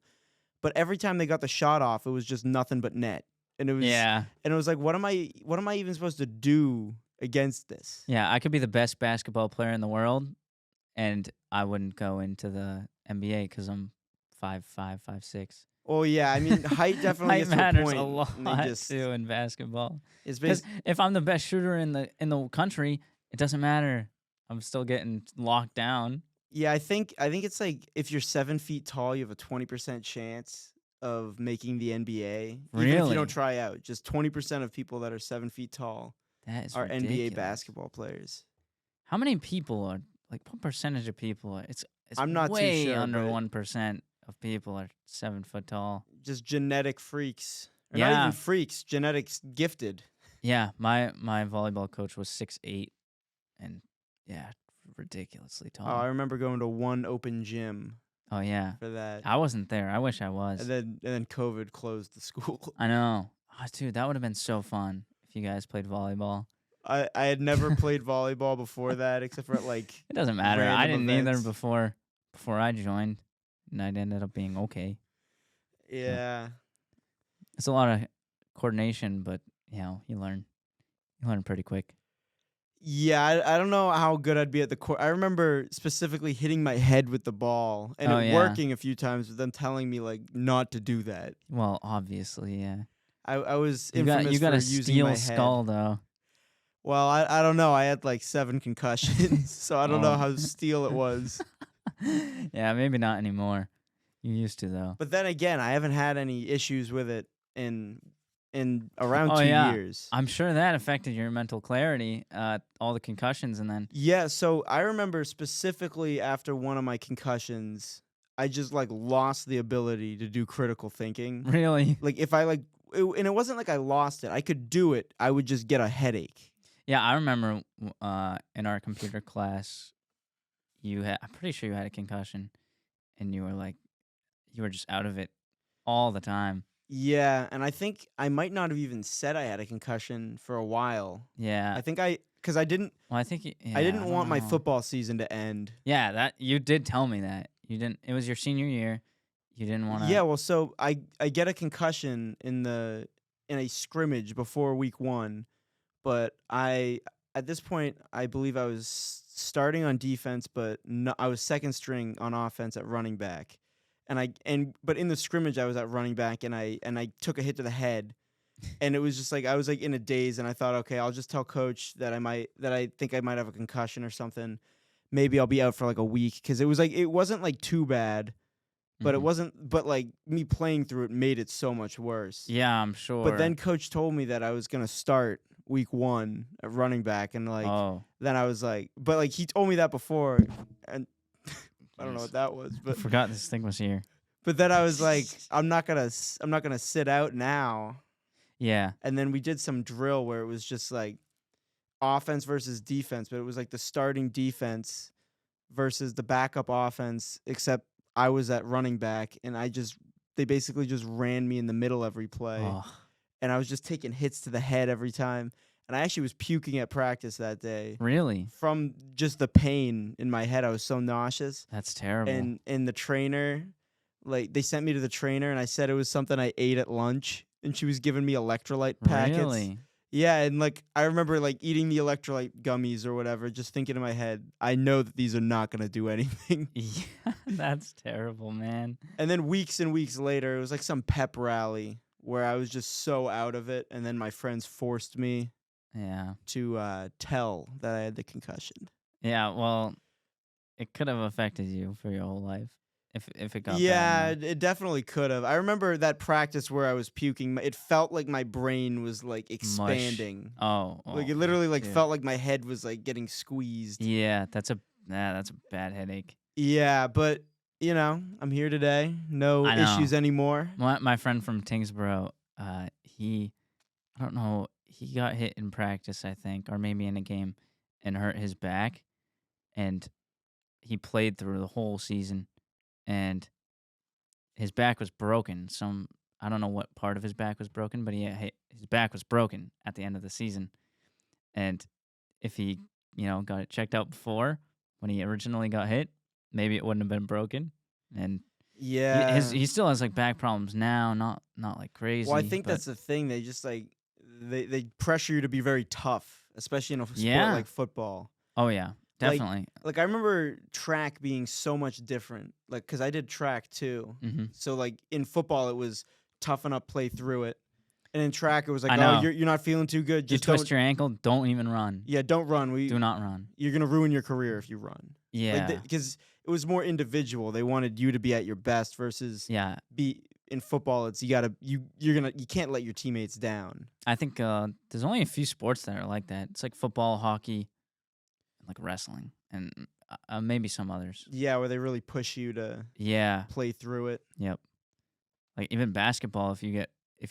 but every time they got the shot off it was just nothing but net. And Yeah, it was like, what am I even supposed to do against this? yeah. I could be the best basketball player in the world, and I wouldn't go into the NBA because I'm 5'5", 5'6". Oh yeah, I mean height definitely Height gets to a matters a point, lot and they just too in basketball. it's Because based. if I'm the best shooter in the country, it doesn't matter. I'm still getting locked down. Yeah, I think it's like if you're 7 feet tall, you have a 20% chance of making the NBA, even if you don't Really? try out. Just 20% of people that are 7 feet tall That is are NBA ridiculous. basketball players. How many people are like? What percentage of people? It's I'm not too way sure, under but 1% of people are 7 foot tall. just genetic freaks, or not even Yeah, freaks, genetics gifted. yeah. My volleyball coach was 6'8", and yeah, ridiculously Oh, I tall. remember going to one open gym Oh yeah, for that, I wasn't there. I wish I and was. then COVID closed the school. I know. Oh, dude, that would have been so fun if you guys played volleyball. I had never played volleyball before that, except for at like It doesn't matter. I random didn't either events. before I joined, and I ended up being okay. So Yeah. it's a lot of coordination, but you learn pretty quick. Yeah, I don't know how good I'd be at the court. I remember specifically hitting my head with the ball and Oh it yeah. working a few times, but them telling me like not to do that. Well, obviously, yeah. I was You infamous got for a using steel my head. skull though. Well, I don't know. I had like 7 concussions, so I don't know Oh. how steel it was. Yeah, maybe not anymore. You used to though. But then again, I haven't had any issues with it in around Oh two yeah. years. I'm sure that affected your mental clarity, all the concussions and then Yeah, so I remember specifically after one of my concussions, I just like lost the ability to do critical thinking. really. Like if I like and it wasn't like I lost it. I could do it. I would just get a headache. Yeah, I remember in our computer class, I'm pretty sure you had a concussion and you were just out of it all the time. Yeah, and I think I might not have even said I had a concussion for a while. Yeah. I think cuz I didn't Well, I think I yeah, I didn't don't want my know. football season to end. Yeah, that you did tell me that. You didn't it was your senior year. You didn't want Yeah, to well, so I get a concussion in a scrimmage before week 1, but I at this point I believe I was starting on defense, but no, I was second string on offense at running back. But in the scrimmage I was at running back, and I took a hit to the head, and it was just like I was like in a daze, and I thought, okay, I'll just tell coach that I think I might have a concussion or something. Maybe I'll be out for like a week, cuz it wasn't like too bad, but it Mhm. wasn't but like me playing through it made it so much worse. Yeah, I'm But then sure. coach told me that I was going to start week 1 at running back, and like Oh, then I was like, but like he told me that before, and I don't know jeez. what that was, I forgot this thing was here. but then I was like, I'm not going to sit out now. Yeah. And then we did some drill where it was just like offense versus defense, but it was like the starting defense versus the backup offense, except I was at running back, and they basically just ran me in the middle every play, Oh, and I was just taking hits to the head every time. And I actually was puking at practice that day really? from just the pain in my head. I was so nauseous. That's terrible. And the trainer, like they sent me to the trainer, and I said it was something I ate at lunch, and she was giving me electrolyte packets. Really? Yeah, and like I remember like eating the electrolyte gummies or whatever, just thinking in my head, I know that these are not gonna do anything. Yeah, that's terrible, man. And then weeks and weeks later, it was like some pep rally where I was just so out of it, and then my friends forced me Yeah. to tell that I had the concussion. Yeah, well, it could have affected you for your whole life if it got bad Yeah, enough. it definitely could have. I remember that practice where I was puking. It felt like my brain was like Mush. expanding. Oh, Like it oh, literally like dude. felt like my head was like getting squeezed. Yeah, that's a bad headache. Yeah, but I'm here today. No I know. issues anymore. My friend from Tingsboro, he I don't know, he got hit in practice, I think, or maybe in a game and hurt his back, and he played through the whole season, and his back was broken. I don't know what part of his back was broken, but his back was broken at the end of the season. And if he, got it checked out before when he originally got hit, maybe it wouldn't have been broken. And Yeah. he still has like back problems now, not like Well, I crazy, think but that's the thing. They just like they pressure you to be very tough, especially in a sport yeah. like football. Oh yeah, Like definitely. like I remember track being so much different. Like cuz I did track too. Hmm. So like in football it was toughen up, play through it. And in track it was like, I "Oh, know. you're not feeling too good. You Just don't twist your ankle, don't even run. don't run. Do not run. You're going to ruin your career if you run." Like Yeah. cuz it was more individual. They wanted you to be at your best versus Yeah. be in football it's you can't let your teammates down. I think there's only a few sports that are like that. It's like football, hockey, like wrestling, and maybe some others. Yeah, where they really push you to Yeah. play through it. Yep. Like even basketball, if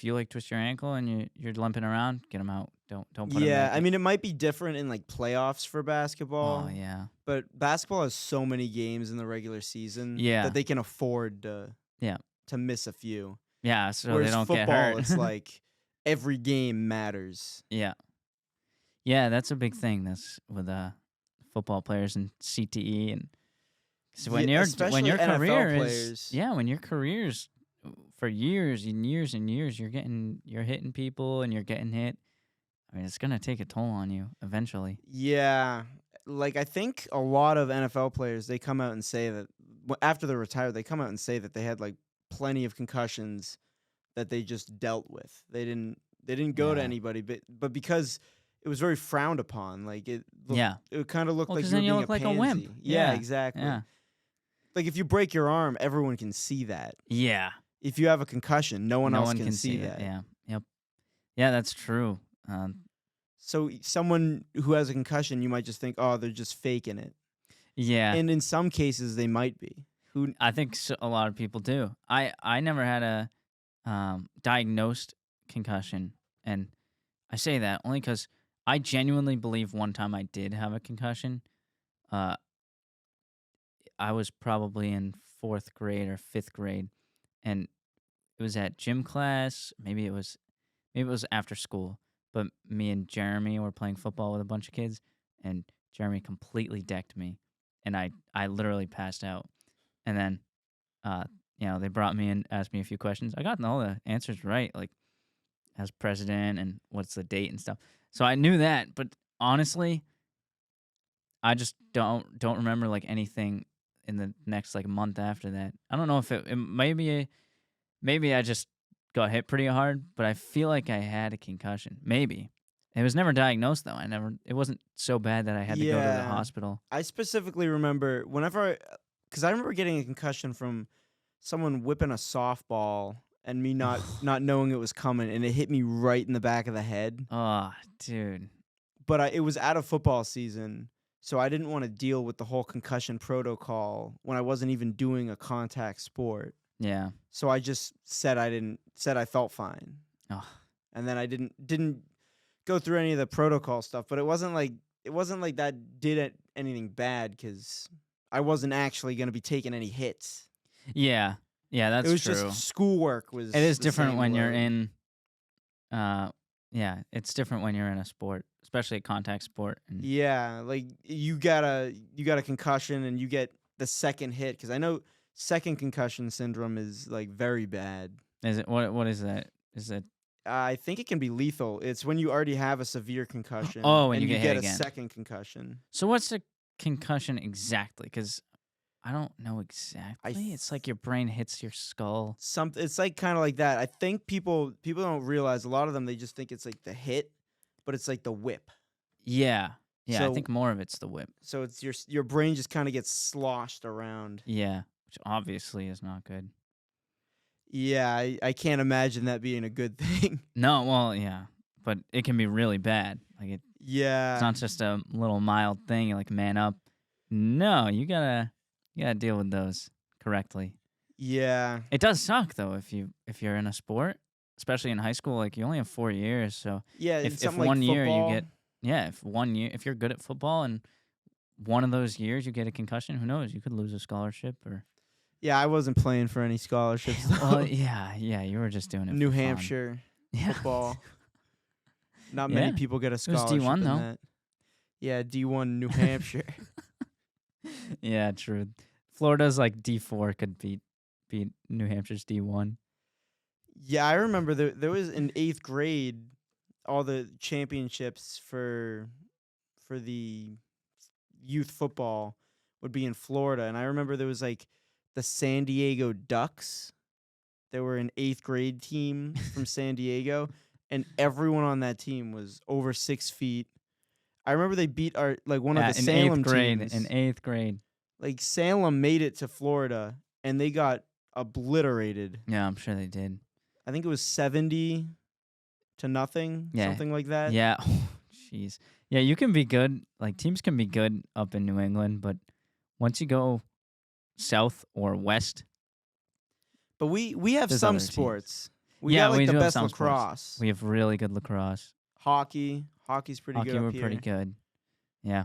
you like twist your ankle and you're limping around, get them out. Don't put them Yeah, back I in. mean it might be different in like playoffs for Oh basketball, yeah. but basketball has so many games in the regular season Yeah. that they can afford Yeah. to miss a few. Yeah. So they Whereas don't get football, hurt. it's like every game matters. Yeah. Yeah. That's a big thing. That's with football players and CTE and so Yeah, when especially your NFL career is players. yeah when your career's for years and years and years you're hitting people and you're getting hit. I mean, it's gonna take a toll on you eventually. Yeah, like I think a lot of NFL players they come out and say that after they're retired, they come out and say that they had like plenty of concussions that they just dealt with. They didn't go to Yeah. anybody, but because it was very frowned upon, like Yeah. it kind of looked Well, like because you were then you being a look like a wimp. pansy. Yeah, Yeah. exactly. Yeah. Like if you break your arm, everyone can see that. Yeah. If you have a concussion, no one No else one can can see see it. that. Yeah. Yep. Yeah, that's true. So someone who has a concussion, you might just think, "Oh, they're just faking it." Yeah. And in some cases they might be. Who I think a lot of people do. I never had a diagnosed concussion, and I say that only because I genuinely believe one time I did have a concussion. Uh, I was probably in fourth grade or fifth grade, and it was at gym class. Maybe it was after school. But me and Jeremy were playing football with a bunch of kids, and Jeremy completely decked me, and I literally passed out. And then, uh, they brought me in, asked me a few questions. I got all the answers right, like as president and what's the date and stuff. So I knew that, but honestly, I just don't remember like anything in the next like month after that. I don't know if it maybe I just got hit pretty hard, but I feel like I had a concussion. Maybe. It was never diagnosed though. It wasn't so bad that I had to go to the Yeah. hospital. I specifically remember because I remember getting a concussion from someone whipping a softball and me not knowing it was coming, and it hit me right in the back of the head. Oh, dude. But it was out of football season, so I didn't want to deal with the whole concussion protocol when I wasn't even doing a contact sport. Yeah. So I just said I felt fine, Oh, and then I didn't go through any of the protocol stuff. But it wasn't like that anything bad because I wasn't actually going to be taking any hits. yeah. Yeah, It that's was true. just schoolwork was It is the different same when you're load. in. Yeah, it's different when you're in a sport, especially a contact sport. And Yeah, like you got a concussion and you get the second hit, cuz I know second concussion syndrome is like very bad. is it what is that? Is it I think it can be lethal. It's when you already have a severe concussion oh when and you you get hit get a again? second concussion. So what's a concussion exactly? Because I don't know I exactly. It's like your brain hits your skull. It's like kind of like that. I think people don't realize, a lot of them, they just think it's like the hit, but it's like the whip. Yeah, yeah. I So think more of it's the whip. so it's your brain just kind of gets sloshed around. Yeah, which obviously is not good. Yeah, I can't imagine that being a good thing. No, well, yeah, but it can be really bad. Like it's Yeah. not just a little mild thing. You're like man up. No, you gotta deal with those correctly. Yeah. It does suck though if you're in a sport, especially in high school. Like you only have 4 years, so Yeah, if it's if something like 1 year you football. get if you're good at football and one of those years you get a concussion, who knows? You could lose a scholarship or Yeah, I wasn't playing for any scholarships well, though. yeah, you were just doing it New for fun. Hampshire Yeah, football. Not many yeah. people get a It was scholarship D1 in though. that. Yeah, D1 New Hampshire. Yeah, true. Florida's like D4 could beat New Hampshire's D1. Yeah, I remember there was in 8th grade, all the championships for the youth football would be in Florida, and I remember there was like the San Diego Ducks. They were an 8th grade team from San Diego, and everyone on that team was over 6 feet. I remember they beat our like one of Yeah, the in eighth Salem grade. teams. In eighth grade. Like Salem made it to Florida, and they got obliterated. Yeah, I'm sure they did. I think it was 70 to nothing, Yeah. something like that. Yeah. Jeez. Yeah, you can be good. Like teams can be good up in New England, but once you go south or west, But we have there's some other teams. sports. We Yeah, got like we the do have best some sports. lacrosse. We have really good lacrosse. Hockey's pretty Hockey, good we're up here. pretty good. Yeah.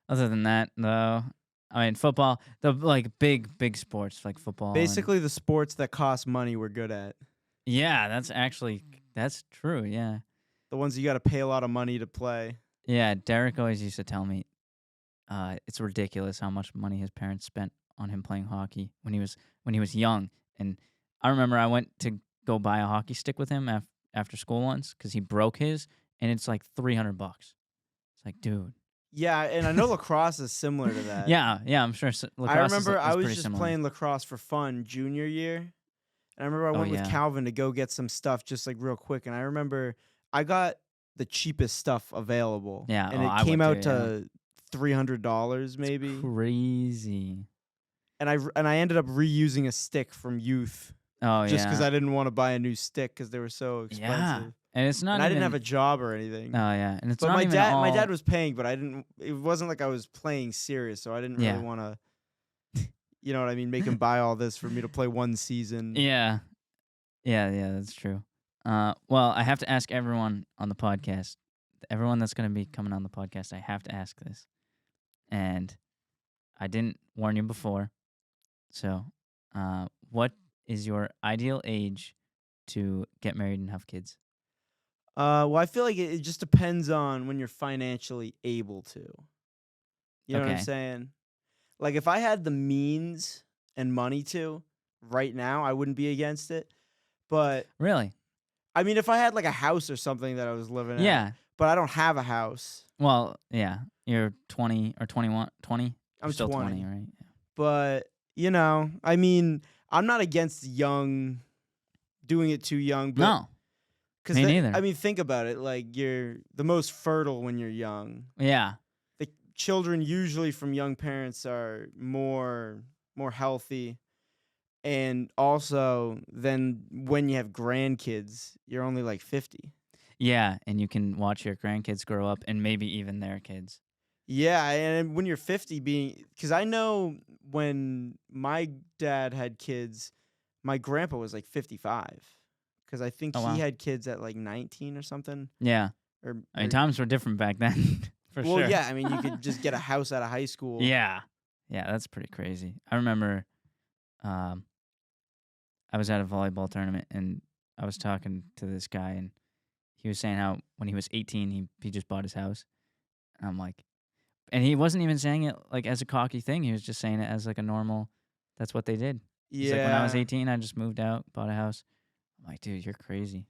Other than that, though, I mean, football, the like big sports like football. and- Basically, the sports that cost money we're good at. yeah, that's true. Yeah. The ones you got to pay a lot of money to play. Yeah, Derek always used to tell me, it's ridiculous how much money his parents spent on him playing hockey when he was young. And I remember I went to go buy a hockey stick with him after school once because he broke his, and it's like $300. It's like, dude. Yeah, and I know lacrosse is similar to that. Yeah, I'm sure. Lacrosse I remember is I was pretty just similar. playing lacrosse for fun junior year. And I remember I went with yeah. Calvin to go get some stuff just like real quick. And I remember I got the cheapest stuff available. Yeah, And I it came would out too, to $300 maybe. Crazy. And I ended up reusing a stick from youth Oh just because yeah. I didn't want to buy a new stick because they were so expensive. Yeah. And it's not. And I even, didn't have a job or anything. Oh yeah, and it's But not my even dad, all, my dad was paying, but I didn't. It wasn't like I was playing serious, so I didn't really Yeah. want to. You know what I mean? Make him buy all this for me to play one season. Yeah. That's true. Well, I have to ask everyone on the podcast, everyone that's going to be coming on the podcast, I have to ask this. And I didn't warn you before. So, what is your ideal age to get married and have kids? Well, I feel like it just depends on when you're financially able to. You know what I'm Okay. saying? Like if I had the means and money to right now, I wouldn't be against it. But Really? I mean, if I had like a house or something that I was living in, Yeah. but I don't have a house. Well, yeah. You're 20 or 21, 20? I'm You're still 20. 20, right? But you know, I mean, I'm not against doing it too young. But No. Me neither. I mean, think about it. Like you're the most fertile when you're young. Yeah. The children usually from young parents are more healthy, and also then when you have grandkids, you're only like 50. Yeah, and you can watch your grandkids grow up and maybe even their kids. Yeah, and when you're 50, because I know when my dad had kids, my grandpa was like 55. Because I think Oh, wow. he had kids at like 19 or something. Yeah. Or I mean, times were different back then, for well, sure. yeah, I mean, you could just get a house out of high school. Yeah. Yeah, that's pretty crazy. I remember I was at a volleyball tournament and I was talking to this guy and he was saying how when he was 18 he just bought his house. And I'm like, and he wasn't even saying it like as a cocky thing. He was just saying it as like a normal. That's what they did. He's like, when I was Yeah. 18, I just moved out, bought a house. I'm like, dude, you're crazy.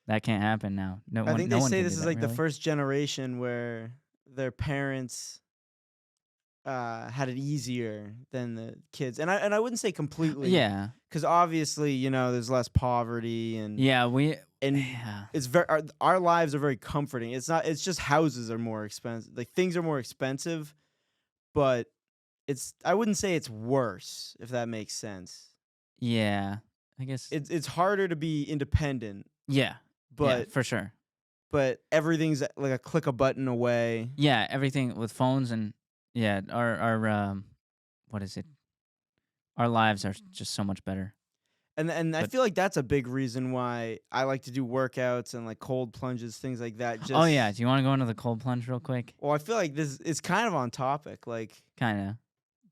That can't happen now. No I one, think no they one say can this do is that. like the Really? first generation where their parents had it easier than the kids, and I wouldn't say completely, Yeah, because obviously there's less poverty yeah. and Yeah, it's very our lives are very comforting. It's just houses are more expensive, like things are more expensive, but I wouldn't say it's worse, if that makes sense. yeah. I guess. It's harder to be independent, Yeah, yeah, but for sure. everything's like a click a button away. Yeah, everything with phones and yeah, our what is it? Our lives are just so much better. And I But feel like that's a big reason why I like to do workouts and like cold plunges, things like that. oh yeah, Just do you want to go into the cold plunge real quick? well, I feel like this is kind of on topic. Like Kind of.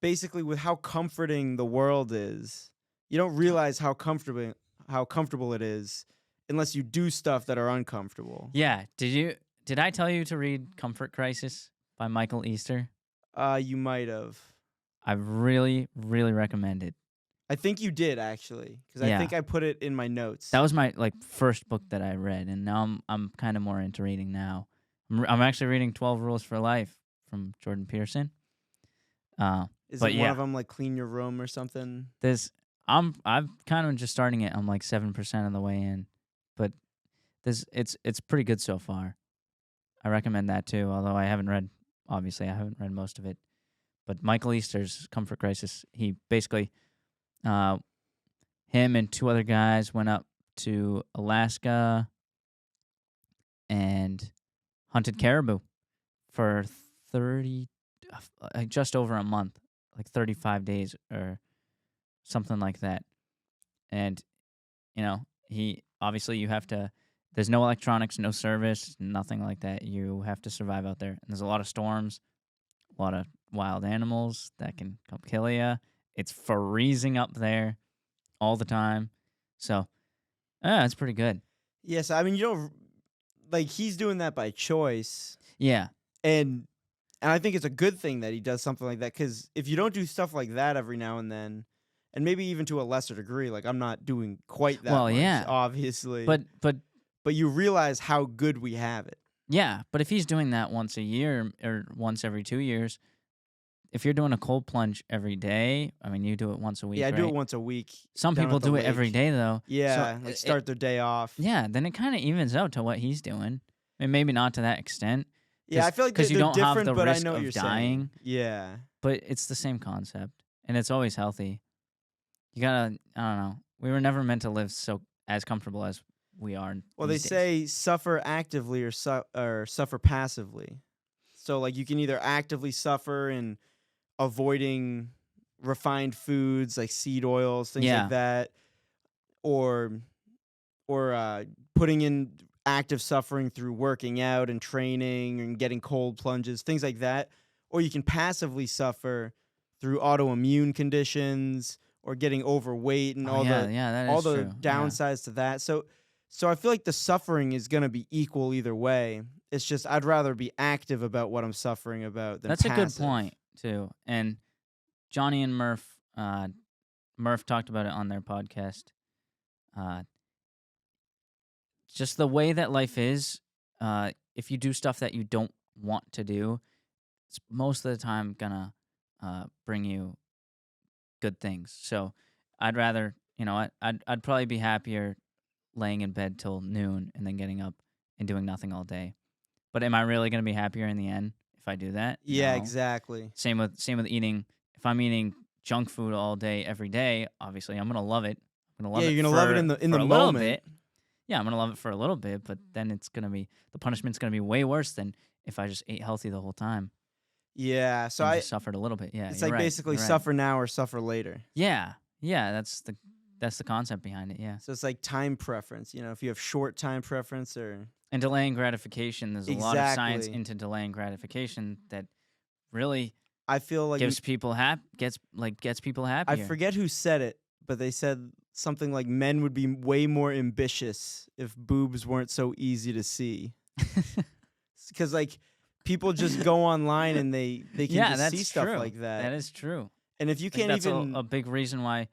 basically with how comforting the world is, you don't realize how comfortable it is unless you do stuff that are uncomfortable. Yeah. Did I tell you to read Comfort Crisis by Michael Easter? You might have. I really, really recommend it. I think you did actually, because I Yeah. think I put it in my notes. That was my like first book that I read, and now I'm kind of more into reading now. I'm actually reading 12 Rules for Life from Jordan Peterson. Is But it one of yeah, them like clean your room or something? I'm kind of just starting it. I'm like 7% of the way in, but it's pretty good so far. I recommend that too. Although I haven't read most of it. But Michael Easter's Comfort Crisis, he basically, him and two other guys went up to Alaska and hunted caribou for 30, just over a month, like 35 days or something like that. And, he obviously you have to, there's no electronics, no service, nothing like that. You have to survive out there. And there's a lot of storms, a lot of wild animals that can come kill you. It's freezing up there all the time. So, yeah, it's pretty good. Yes, I mean you don't like he's doing that by choice, Yeah. and I think it's a good thing that he does something like that, because if you don't do stuff like that every now and then, and maybe even to a lesser degree, like I'm not doing quite that Well, much, yeah. obviously, But you realize how good we have it. yeah, but if he's doing that once a year or once every 2 years, if you're doing a cold plunge every day, I mean, you do it once a week, Yeah, I do it right? once a week. Some down people at the do it every lake. day though. So Yeah, like start their day off. yeah, then it kind of evens out to what he's doing. I mean, maybe not to that extent. Yeah, I feel like Because you they're don't have different, the but I risk know what of you're dying, saying. Yeah. but it's the same concept, and it's always healthy. You gotta, I don't know. We were never meant to live so as comfortable as we are Well, they these days. say suffer actively or suffer passively. So like you can either actively suffer in avoiding refined foods like seed oils, things Yeah. like that, or putting in active suffering through working out and training and getting cold plunges, things like that. Or you can passively suffer through autoimmune conditions or getting overweight and Oh yeah, yeah, that all is the true. Yeah. downsides to that. So I feel like the suffering is going to be equal either way. It's just I'd rather be active about what I'm suffering about than That's a good passive. point too. And Johnny and Murph talked about it on their podcast. Just the way that life is, if you do stuff that you don't want to do, it's most of the time gonna bring you good things. So I'd rather, I'd probably be happier laying in bed till noon and then getting up and doing nothing all day. But am I really gonna be happier in the end if I do that? Yeah, No. exactly. Same with eating. If I'm eating junk food all day every day, obviously I'm gonna love it. I'm gonna love Yeah, it you're gonna love it in for the a little moment. bit. Yeah, I'm gonna love it for a little bit, but then it's gonna be the punishment's gonna be way worse than if I just ate healthy the whole time Yeah, so and just suffered a little bit. Yeah, it's you're like right. basically You're right. suffer now or suffer later. Yeah, yeah. That's the concept behind it. Yeah, So it's like time preference, if you have short time preference or and delaying gratification. There's a lot of science exactly. into delaying gratification that really I feel like gives people people I happier. forget who said it, but they said something like men would be way more ambitious if boobs weren't so easy to see. Because like people just go online and they can Yeah, just see that's stuff true. like that. That is true. And if you I think can't that's even a big reason why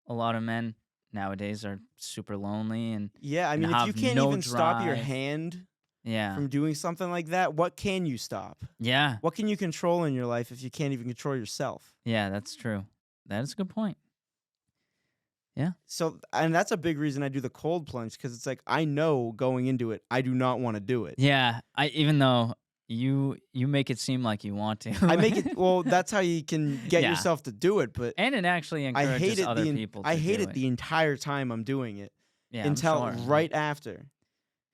a lot of men nowadays are super lonely and yeah, I mean if you have can't no even stop your drive. hand Yeah. from doing something like that, what can you stop? Yeah. What can you control in your life if you can't even control yourself? Yeah, that's true. That is a good point. Yeah. So, and that's a big reason I do the cold plunge because it's like I know going into it, I do not want to do it. Yeah. Even though you make it seem like you want to. I make it well. That's how you can get Yeah. yourself to do it. But And it actually I hate encourages it. other people to I hate do it it. the entire time I'm doing it Yeah, I'm until sure. right after.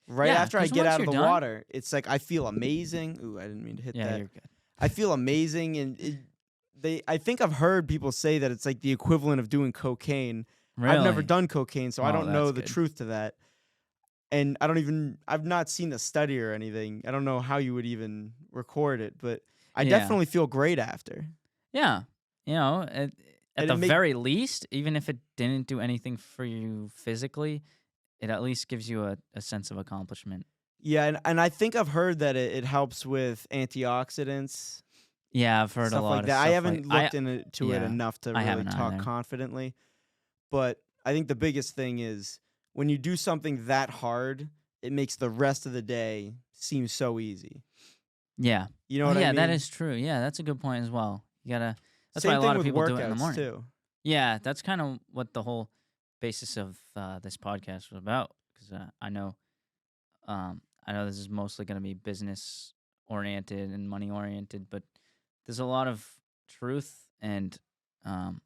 Right Yeah, after I 'cause get once out of you're the done- water, it's like I feel amazing. Ooh, I didn't mean to hit Yeah, that. you're good. I feel amazing, and I think I've heard people say that it's like the equivalent of doing cocaine. Really? I've never done cocaine, so I Oh, don't know that's the good. truth to that. And I've not seen the study or anything. I don't know how you would even record it, but I Yeah. definitely feel great after. Yeah. You know, at And the it make- very least, even if it didn't do anything for you physically, it at least gives you a sense of accomplishment. Yeah, and I think I've heard that it helps with antioxidants, Yeah, I've heard a stuff lot like of that. stuff I haven't like looked into it yeah, enough to I really haven't talk either. confidently. But I think the biggest thing is when you do something that hard, it makes the rest of the day seem so easy. Yeah. You know Oh, what I yeah, mean? that is true. Yeah, that's a good point as well. You gotta. That's why Same a thing lot of with people do it in the workouts morning. too. Yeah, that's kind of what the whole basis of this podcast was about. Because I know this is mostly going to be business oriented and money oriented, but there's a lot of truth and um,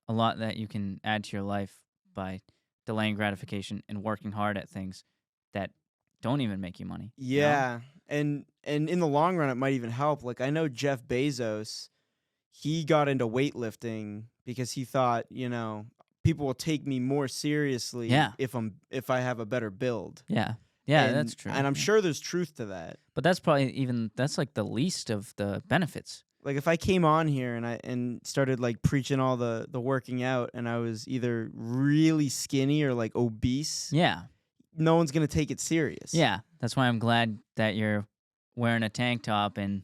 a lot that you can add to your life by delaying gratification and working hard at things that don't even make you money. you know? Yeah, and in the long run, it might even help. Like I know Jeff Bezos, he got into weightlifting because he thought, people will take me more seriously Yeah. if I have a better build. Yeah. Yeah, and, that's true. And I'm yeah. sure there's truth to that. But that's probably that's like the least of the benefits. Like if I came on here and started like preaching all the working out and I was either really skinny or like obese, Yeah. no one's gonna take it serious. Yeah. That's why I'm glad that you're wearing a tank top and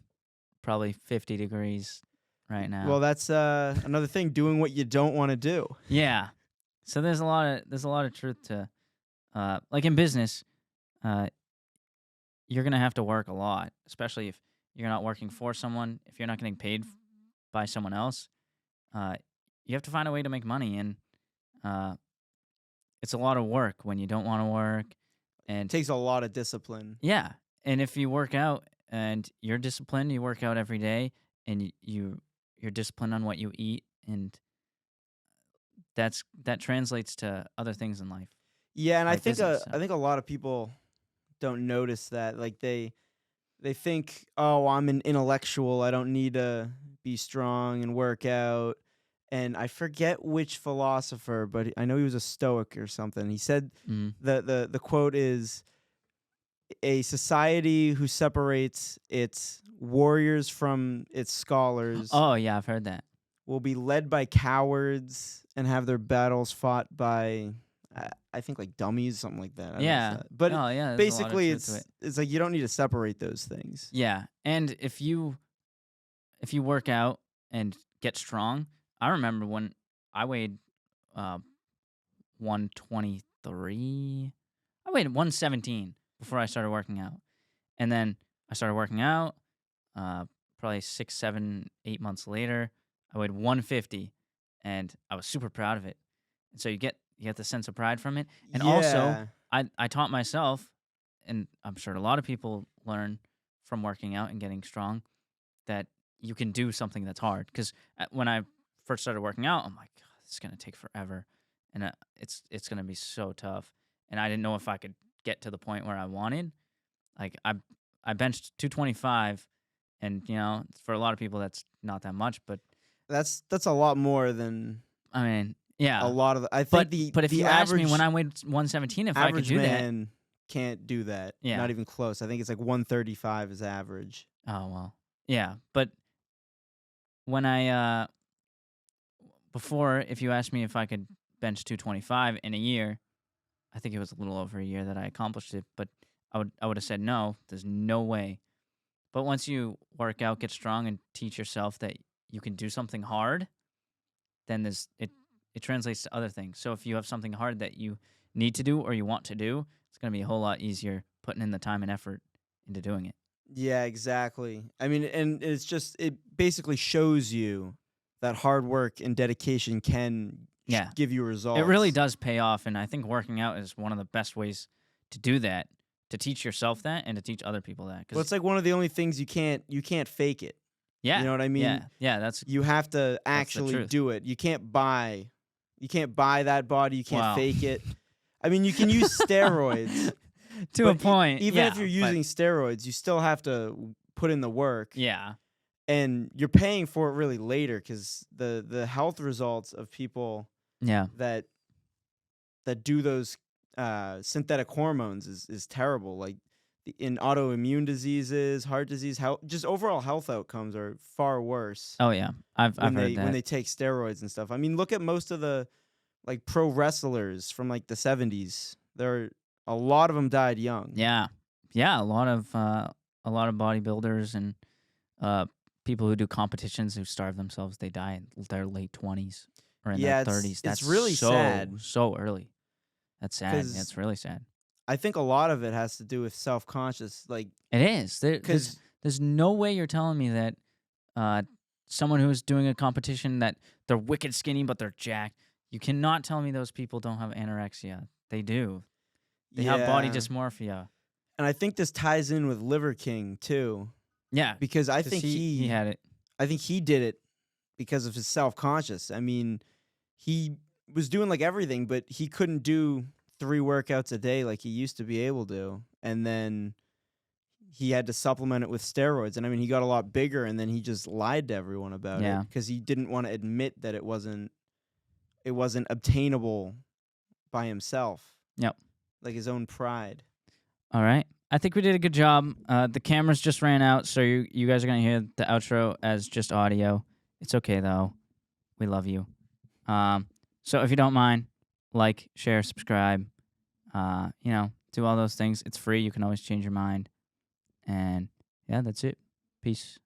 probably 50 degrees right now. Well, that's another thing, doing what you don't want to do. Yeah. So there's a lot of truth to like in business, you're going to have to work a lot, especially if you're not working for someone, if you're not getting paid by someone else. You have to find a way to make money, and it's a lot of work when you don't want to work. And It takes a lot of discipline. yeah, and if you work out and you're disciplined, you work out every day, and you're disciplined on what you eat, and that translates to other things in life. Yeah, and Like I think business, I so. think a lot of people don't notice that. Like they think, "Oh, I'm an intellectual. I don't need to be strong and work out." And I forget which philosopher, but I know he was a Stoic or something. He said Mm. the quote is, "A society who separates its warriors from its scholars Oh yeah, I've heard that. will be led by cowards and have their battles fought by, I think like dummies, something like that." I don't know if Yeah. that- but Oh yeah. There's basically, a lot of truth to it. it's like you don't need to separate those things. Yeah, and if you work out and get strong, I remember when I weighed 123. I weighed 117 before I started working out, and then I started working out. Probably 6, 7, 8 months later, I weighed 150, and I was super proud of it. And so you get the sense of pride from it, and also I taught myself, and I'm sure a lot of people learn from working out and getting strong, that you can do something that's hard. Because when I first started working out, I'm like, God, this is gonna take forever, and it's gonna be so tough. And I didn't know if I could get to the point where I wanted. Like I benched 225, and for a lot of people that's not that much, but that's a lot more than I mean, yeah. a lot of. I But think but if the you asked me average when I weighed 117 if I could average do that, man can't do that. Yeah. Not even close. I think it's like 135 is average. oh well, yeah. But when I before, if you asked me if I could bench 225 in a year. I think it was a little over a year that I accomplished it, but I would have said no. There's no way. But once you work out, get strong, and teach yourself that you can do something hard, then it translates to other things. So if you have something hard that you need to do or you want to do, it's going to be a whole lot easier putting in the time and effort into doing it. Yeah, exactly. I mean, and it basically shows you that hard work and dedication can Yeah. give you results. It really does pay off, and I think working out is one of the best ways to do that, to teach yourself that and to teach other people that. Well, it's like one of the only things you can't fake it. Yeah, You know what I mean? Yeah, that's You have to actually truth. do it. You can't buy that body. You can't Wow. fake it. I mean, you can use steroids to a but point. Even yeah, if you're but- using steroids, you still have to put in the work. yeah, And you're paying for it really later because the health results of people yeah, that do those synthetic hormones is terrible. Like in autoimmune diseases, heart disease, just overall health outcomes are far worse oh yeah. I've when heard that. when they take steroids and stuff. I mean, look at most of the like pro wrestlers from like the 70s. A lot of them died young. Yeah, a lot of bodybuilders and people who do competitions who starve themselves. They die in their late 20s or in their 30s. That's really sad. So early. That's sad. 'Cause That's really sad. I think a lot of it has to do with self-conscious, like It is. There's no way you're telling me that someone who's doing a competition that they're wicked skinny but they're jacked. You cannot tell me those people don't have anorexia. They do. They have body dysmorphia. And I think this ties in with Liver King too, Yeah, because I 'cause think he had it. I think he did it because of his self-conscious. I mean, he was doing like everything, but he couldn't do 3 workouts a day like he used to be able to. And then he had to supplement it with steroids. And I mean, he got a lot bigger and then he just lied to everyone about Yeah. it because he didn't want to admit that it wasn't obtainable by himself. Yep. Like his own pride. All right. I think we did a good job. The cameras just ran out, so you guys are going to hear the outro as just audio. It's okay, though. We love you. So if you don't mind, like, share, subscribe, do all those things. It's free. You can always change your mind. And, yeah, that's it. Peace.